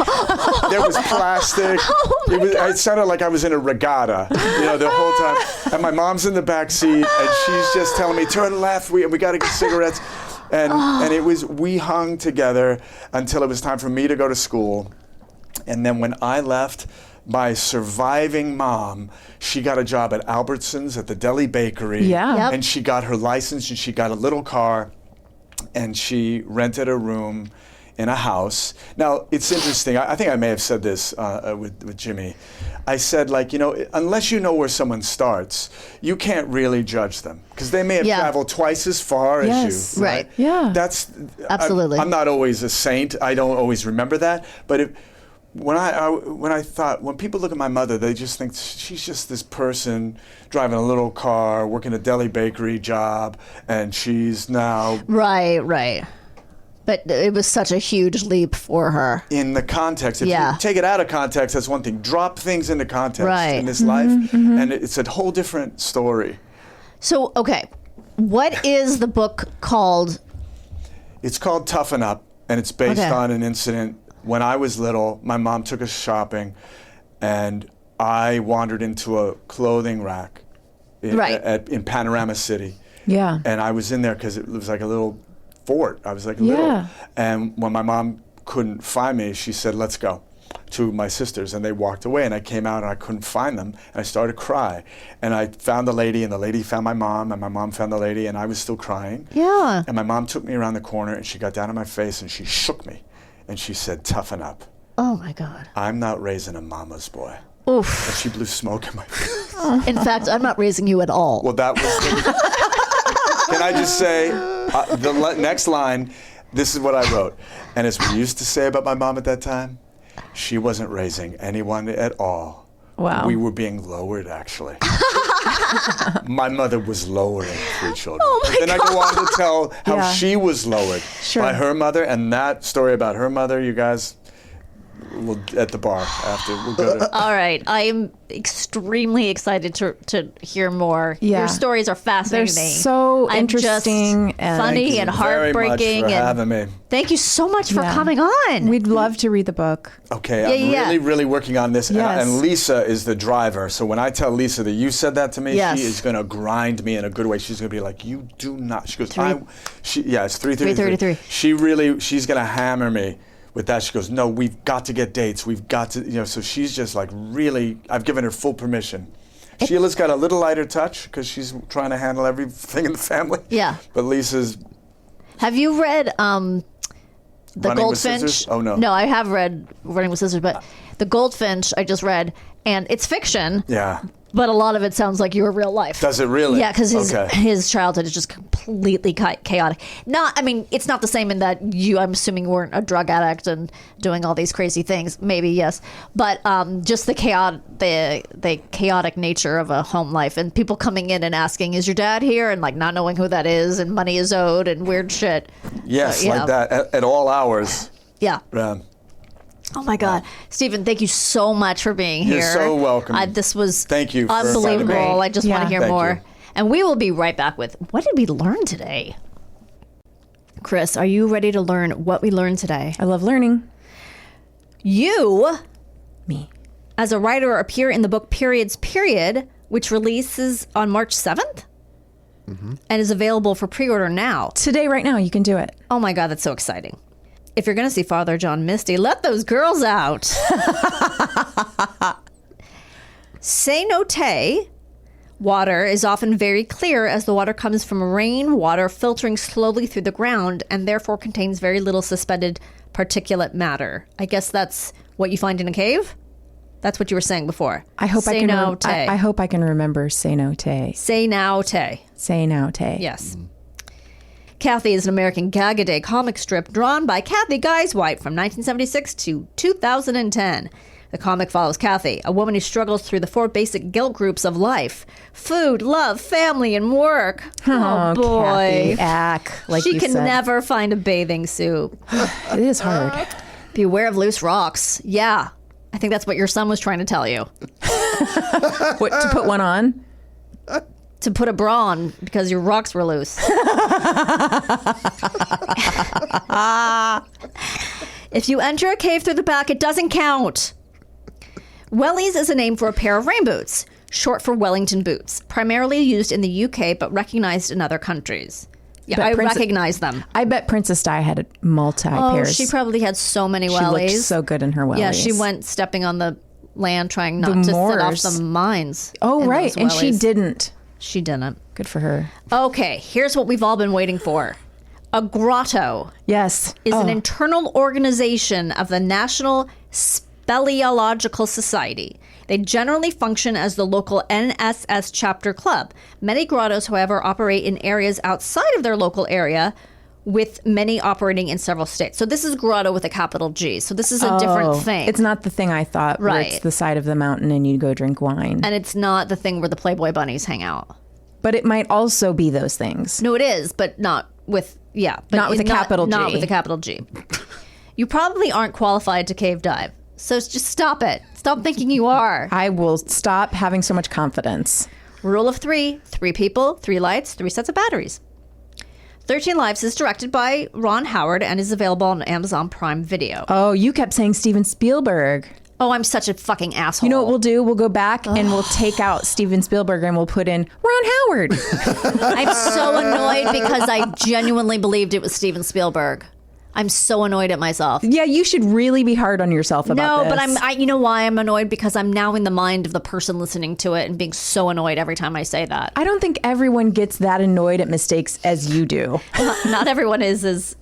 There was plastic. It sounded like I was in a regatta, the whole time. And my mom's in the back seat, and she's just telling me, "Turn left. We got to get cigarettes." And we hung together until it was time for me to go to school. And then when I left, my surviving mom, she got a job at Albertsons at the deli bakery. Yeah. Yep. And she got her license, and she got a little car, and she rented a room in a house. Now, it's interesting. I think I may have said this with Jimmy. I said, like, unless you know where someone starts, you can't really judge them because they may have traveled twice as far as you. Right. Yeah. That's absolutely. I'm not always a saint. I don't always remember that. But when people look at my mother, they just think she's just this person driving a little car, working a deli bakery job, and she's now Right. But it was such a huge leap for her. in the context. If you take it out of context, that's one thing. Drop things into context in this life, and it's a whole different story. So, okay, what is the book called? It's called Toughen Up, and it's based on an incident. When I was little, my mom took us shopping, and I wandered into a clothing rack in Panorama City. Yeah. And I was in there because it was like a little fort. I was like little. And when my mom couldn't find me, she said, let's go to my sisters. And they walked away, and I came out and I couldn't find them. And I started to cry. And I found the lady, and the lady found my mom, and my mom found the lady, and I was still crying. Yeah. And my mom took me around the corner, and she got down on my face, and she shook me. And she said, toughen up. Oh, my God. I'm not raising a mama's boy. Oof. And she blew smoke in my face. In fact, I'm not raising you at all. Well, that was Can I just say, next line, this is what I wrote. And as we used to say about my mom at that time, she wasn't raising anyone at all. Wow. We were being lowered, actually. My mother was lowering 3 children. Oh my then I go on to tell how Yeah. she was lowered by her mother, and that story about her mother, you guys, we'll at the bar after. We'll go to. All right. I am extremely excited to hear more. Yeah. Your stories are fascinating. They're so I'm interesting just and- funny Thank and you very much heartbreaking. for And having me. thank you so much for Yeah. coming on. We'd love to read the book. Okay, I'm Yeah. really, really working on this. Yes. And Lisa is the driver. So when I tell Lisa that you said that to me, Yes. she is going to grind me in a good way. She's going to be like, you do not. She goes, it's 3:33. 3:33. She's going to hammer me with that. She goes, no, we've got to get dates. We've got to, so she's just like really, I've given her full permission. Sheila's got a little lighter touch because she's trying to handle everything in the family. Yeah. But Lisa's Have you read The Running with Goldfinch? Scissors? Oh, no. No, I have read Running with Scissors, but The Goldfinch I just read, and it's fiction. yeah. But a lot of it sounds like your real life. Does it really? Yeah, because Okay. his childhood is just completely chaotic. It's not the same in that I'm assuming, weren't a drug addict and doing all these crazy things. Maybe, yes. But just the chaotic nature of a home life, and people coming in and asking, is your dad here? And like not knowing who that is, and money is owed, and weird shit. Yes, So, yeah. like that at all hours. Yeah. Oh my God, Stephen! Thank you so much for being here. You're so welcome. This was Thank you for inviting unbelievable. me. I just want to hear Thank more. you. And we will be right back with what did we learn today? Chris, are you ready to learn what we learned today? I love learning. You, Me. as a writer, appear in the book Periods, Period, which releases on March 7th and is available for pre-order now. Today, right now, you can do it. Oh my God, that's so exciting. If you're going to see Father John Misty, let those girls out. Cenote water is often very clear as the water comes from rainwater filtering slowly through the ground and therefore contains very little suspended particulate matter. I guess that's what you find in a cave? That's what you were saying before. I hope I can. Cenote. I hope I can remember. Cenote. Cenote. Cenote. Yes. Kathy is an American Gag-A-Day comic strip drawn by Kathy Guyswhite from 1976 to 2010. The comic follows Kathy, a woman who struggles through the 4 basic guilt groups of life: food, love, family, and work. Oh, boy. Kathy, act like She you can said. never. never find a bathing suit. It is hard. Beware of loose rocks. Yeah, I think that's what your son was trying to tell you. What, to put one on? To put a bra on because your rocks were loose. If you enter a cave through the back, it doesn't count. Wellies is a name for a pair of rain boots, short for Wellington boots, primarily used in the UK but recognized in other countries. Yeah, But I Princess- recognize them. I bet Princess Di had multi Oh, pairs. she probably had so many She wellies. looked so good in her wellies. Yeah, she went stepping on the land trying not The to set off Moors. the mines. Oh, in right. those And she wellies. didn't. She didn't. Good for her. Okay, here's what we've all been waiting for. A grotto Yes. is an internal organization of the National Speleological Society. They generally function as the local NSS chapter club. Many grottos, however, operate in areas outside of their local area, with many operating in several states. So this is grotto with a capital G. So this is a different thing. It's not the thing I thought, where Right. it's the side of the mountain and you go drink wine. And it's not the thing where the Playboy bunnies hang out. But it might also be those things. No, it is, but not with, but Not with a capital G. Not with a capital G. You probably aren't qualified to cave dive. So just stop it. Stop thinking you are. I will stop having so much confidence. Rule of 3, 3 people, 3 lights, 3 sets of batteries. 13 Lives is directed by Ron Howard and is available on Amazon Prime Video. Oh, you kept saying Steven Spielberg. Oh, I'm such a fucking asshole. You know what we'll do? We'll go back and we'll take out Steven Spielberg and we'll put in Ron Howard. I'm so annoyed because I genuinely believed it was Steven Spielberg. I'm so annoyed at myself. Yeah, you should really be hard on yourself about No, this. but you know why I'm annoyed? Because I'm now in the mind of the person listening to it and being so annoyed every time I say that. I don't think everyone gets that annoyed at mistakes as you do. Not everyone is as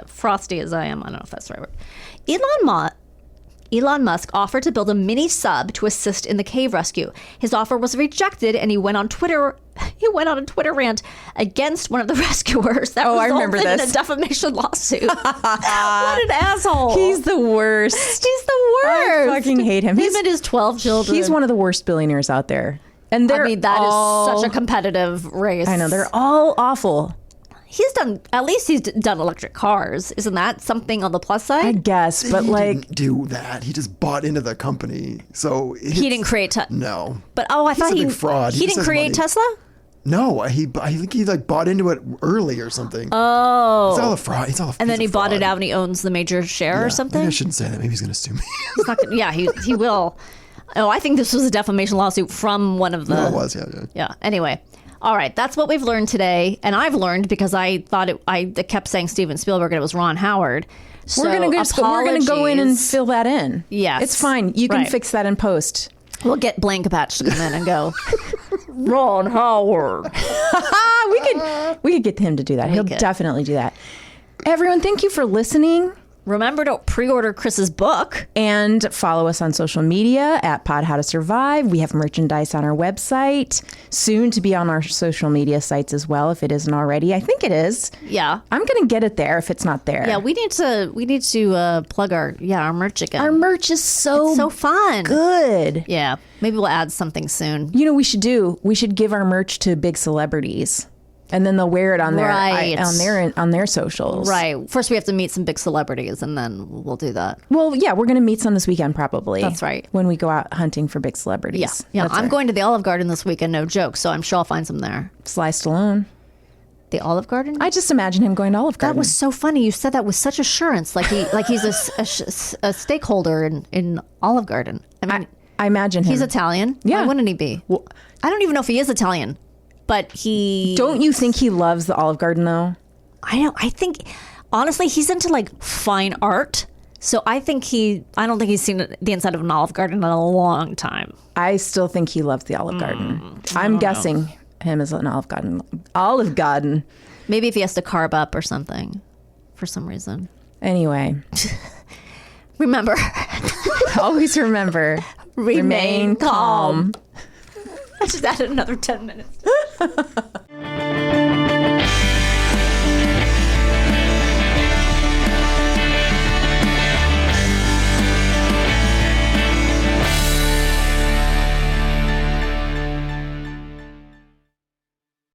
frosty as I am. I don't know if that's the right word. Elon Musk offered to build a mini sub to assist in the cave rescue. His offer was rejected, and he went on Twitter. He went on a Twitter rant against one of the rescuers. That I remember resulted in this. a defamation lawsuit. What an asshole! He's the worst. He's the worst. I fucking hate him. Him and his 12 children. He's one of the worst billionaires out there. And they're I mean, that all, is such a competitive race. I know, they're all awful. At least he's done electric cars. Isn't that something on the plus side? I guess, but he like, didn't do that. He just bought into the company. So he didn't create No. But I thought a he big fraud. He He didn't just has create money. Tesla? No, I think he like bought into it early or something. Oh. It's all a fraud. And then he's he a bought it fraud. out and he owns the major share Yeah, or something? Maybe I shouldn't say that. Maybe he's going to sue me. He's not gonna, yeah, he will. Oh, I think this was a defamation lawsuit from one of the... No, it was, yeah. Yeah, anyway. All right, that's what we've learned today. And I've learned because I thought I kept saying Steven Spielberg and it was Ron Howard. So we're gonna go in and fill that in. Yes. It's fine. You can Right. fix that in post. We'll get Blank Patch to come in and go, Ron Howard. We could get him to do that. He'll could. definitely do that. Everyone, thank you for listening. Remember to pre-order Chris's book. And follow us on social media at Pod How to Survive. We have merchandise on our website, soon to be on our social media sites as well, if it isn't already. I think it is. Yeah. I'm going to get it there if it's not there. Yeah, we need to plug our merch again. Our merch is so fun. good. Yeah, maybe we'll add something soon. You know, we should give our merch to big celebrities. And then they'll wear it on their Right. on their socials. Right. First, we have to meet some big celebrities, and then we'll do that. Well, yeah, we're going to meet some this weekend probably. That's right. When we go out hunting for big celebrities. Yeah. That's I'm our- going to the Olive Garden this weekend, no joke. So I'm sure I'll find some there. Sly Stallone. The Olive Garden. I just imagine him going to Olive Garden. That was so funny. You said that with such assurance, like he's a stakeholder in Olive Garden. I mean, I imagine him. he's Italian. Yeah. Why wouldn't he be? I don't even know if he is Italian, but he. Don't you think he loves the Olive Garden though? I think honestly he's into like fine art. So I don't think he's seen the inside of an Olive Garden in a long time. I still think he loves the Olive Garden. I'm guessing him as an Olive Garden. Olive Garden. Maybe if he has to carb up or something for some reason. Anyway, Remember, always remember, remain calm. I just added another 10 minutes.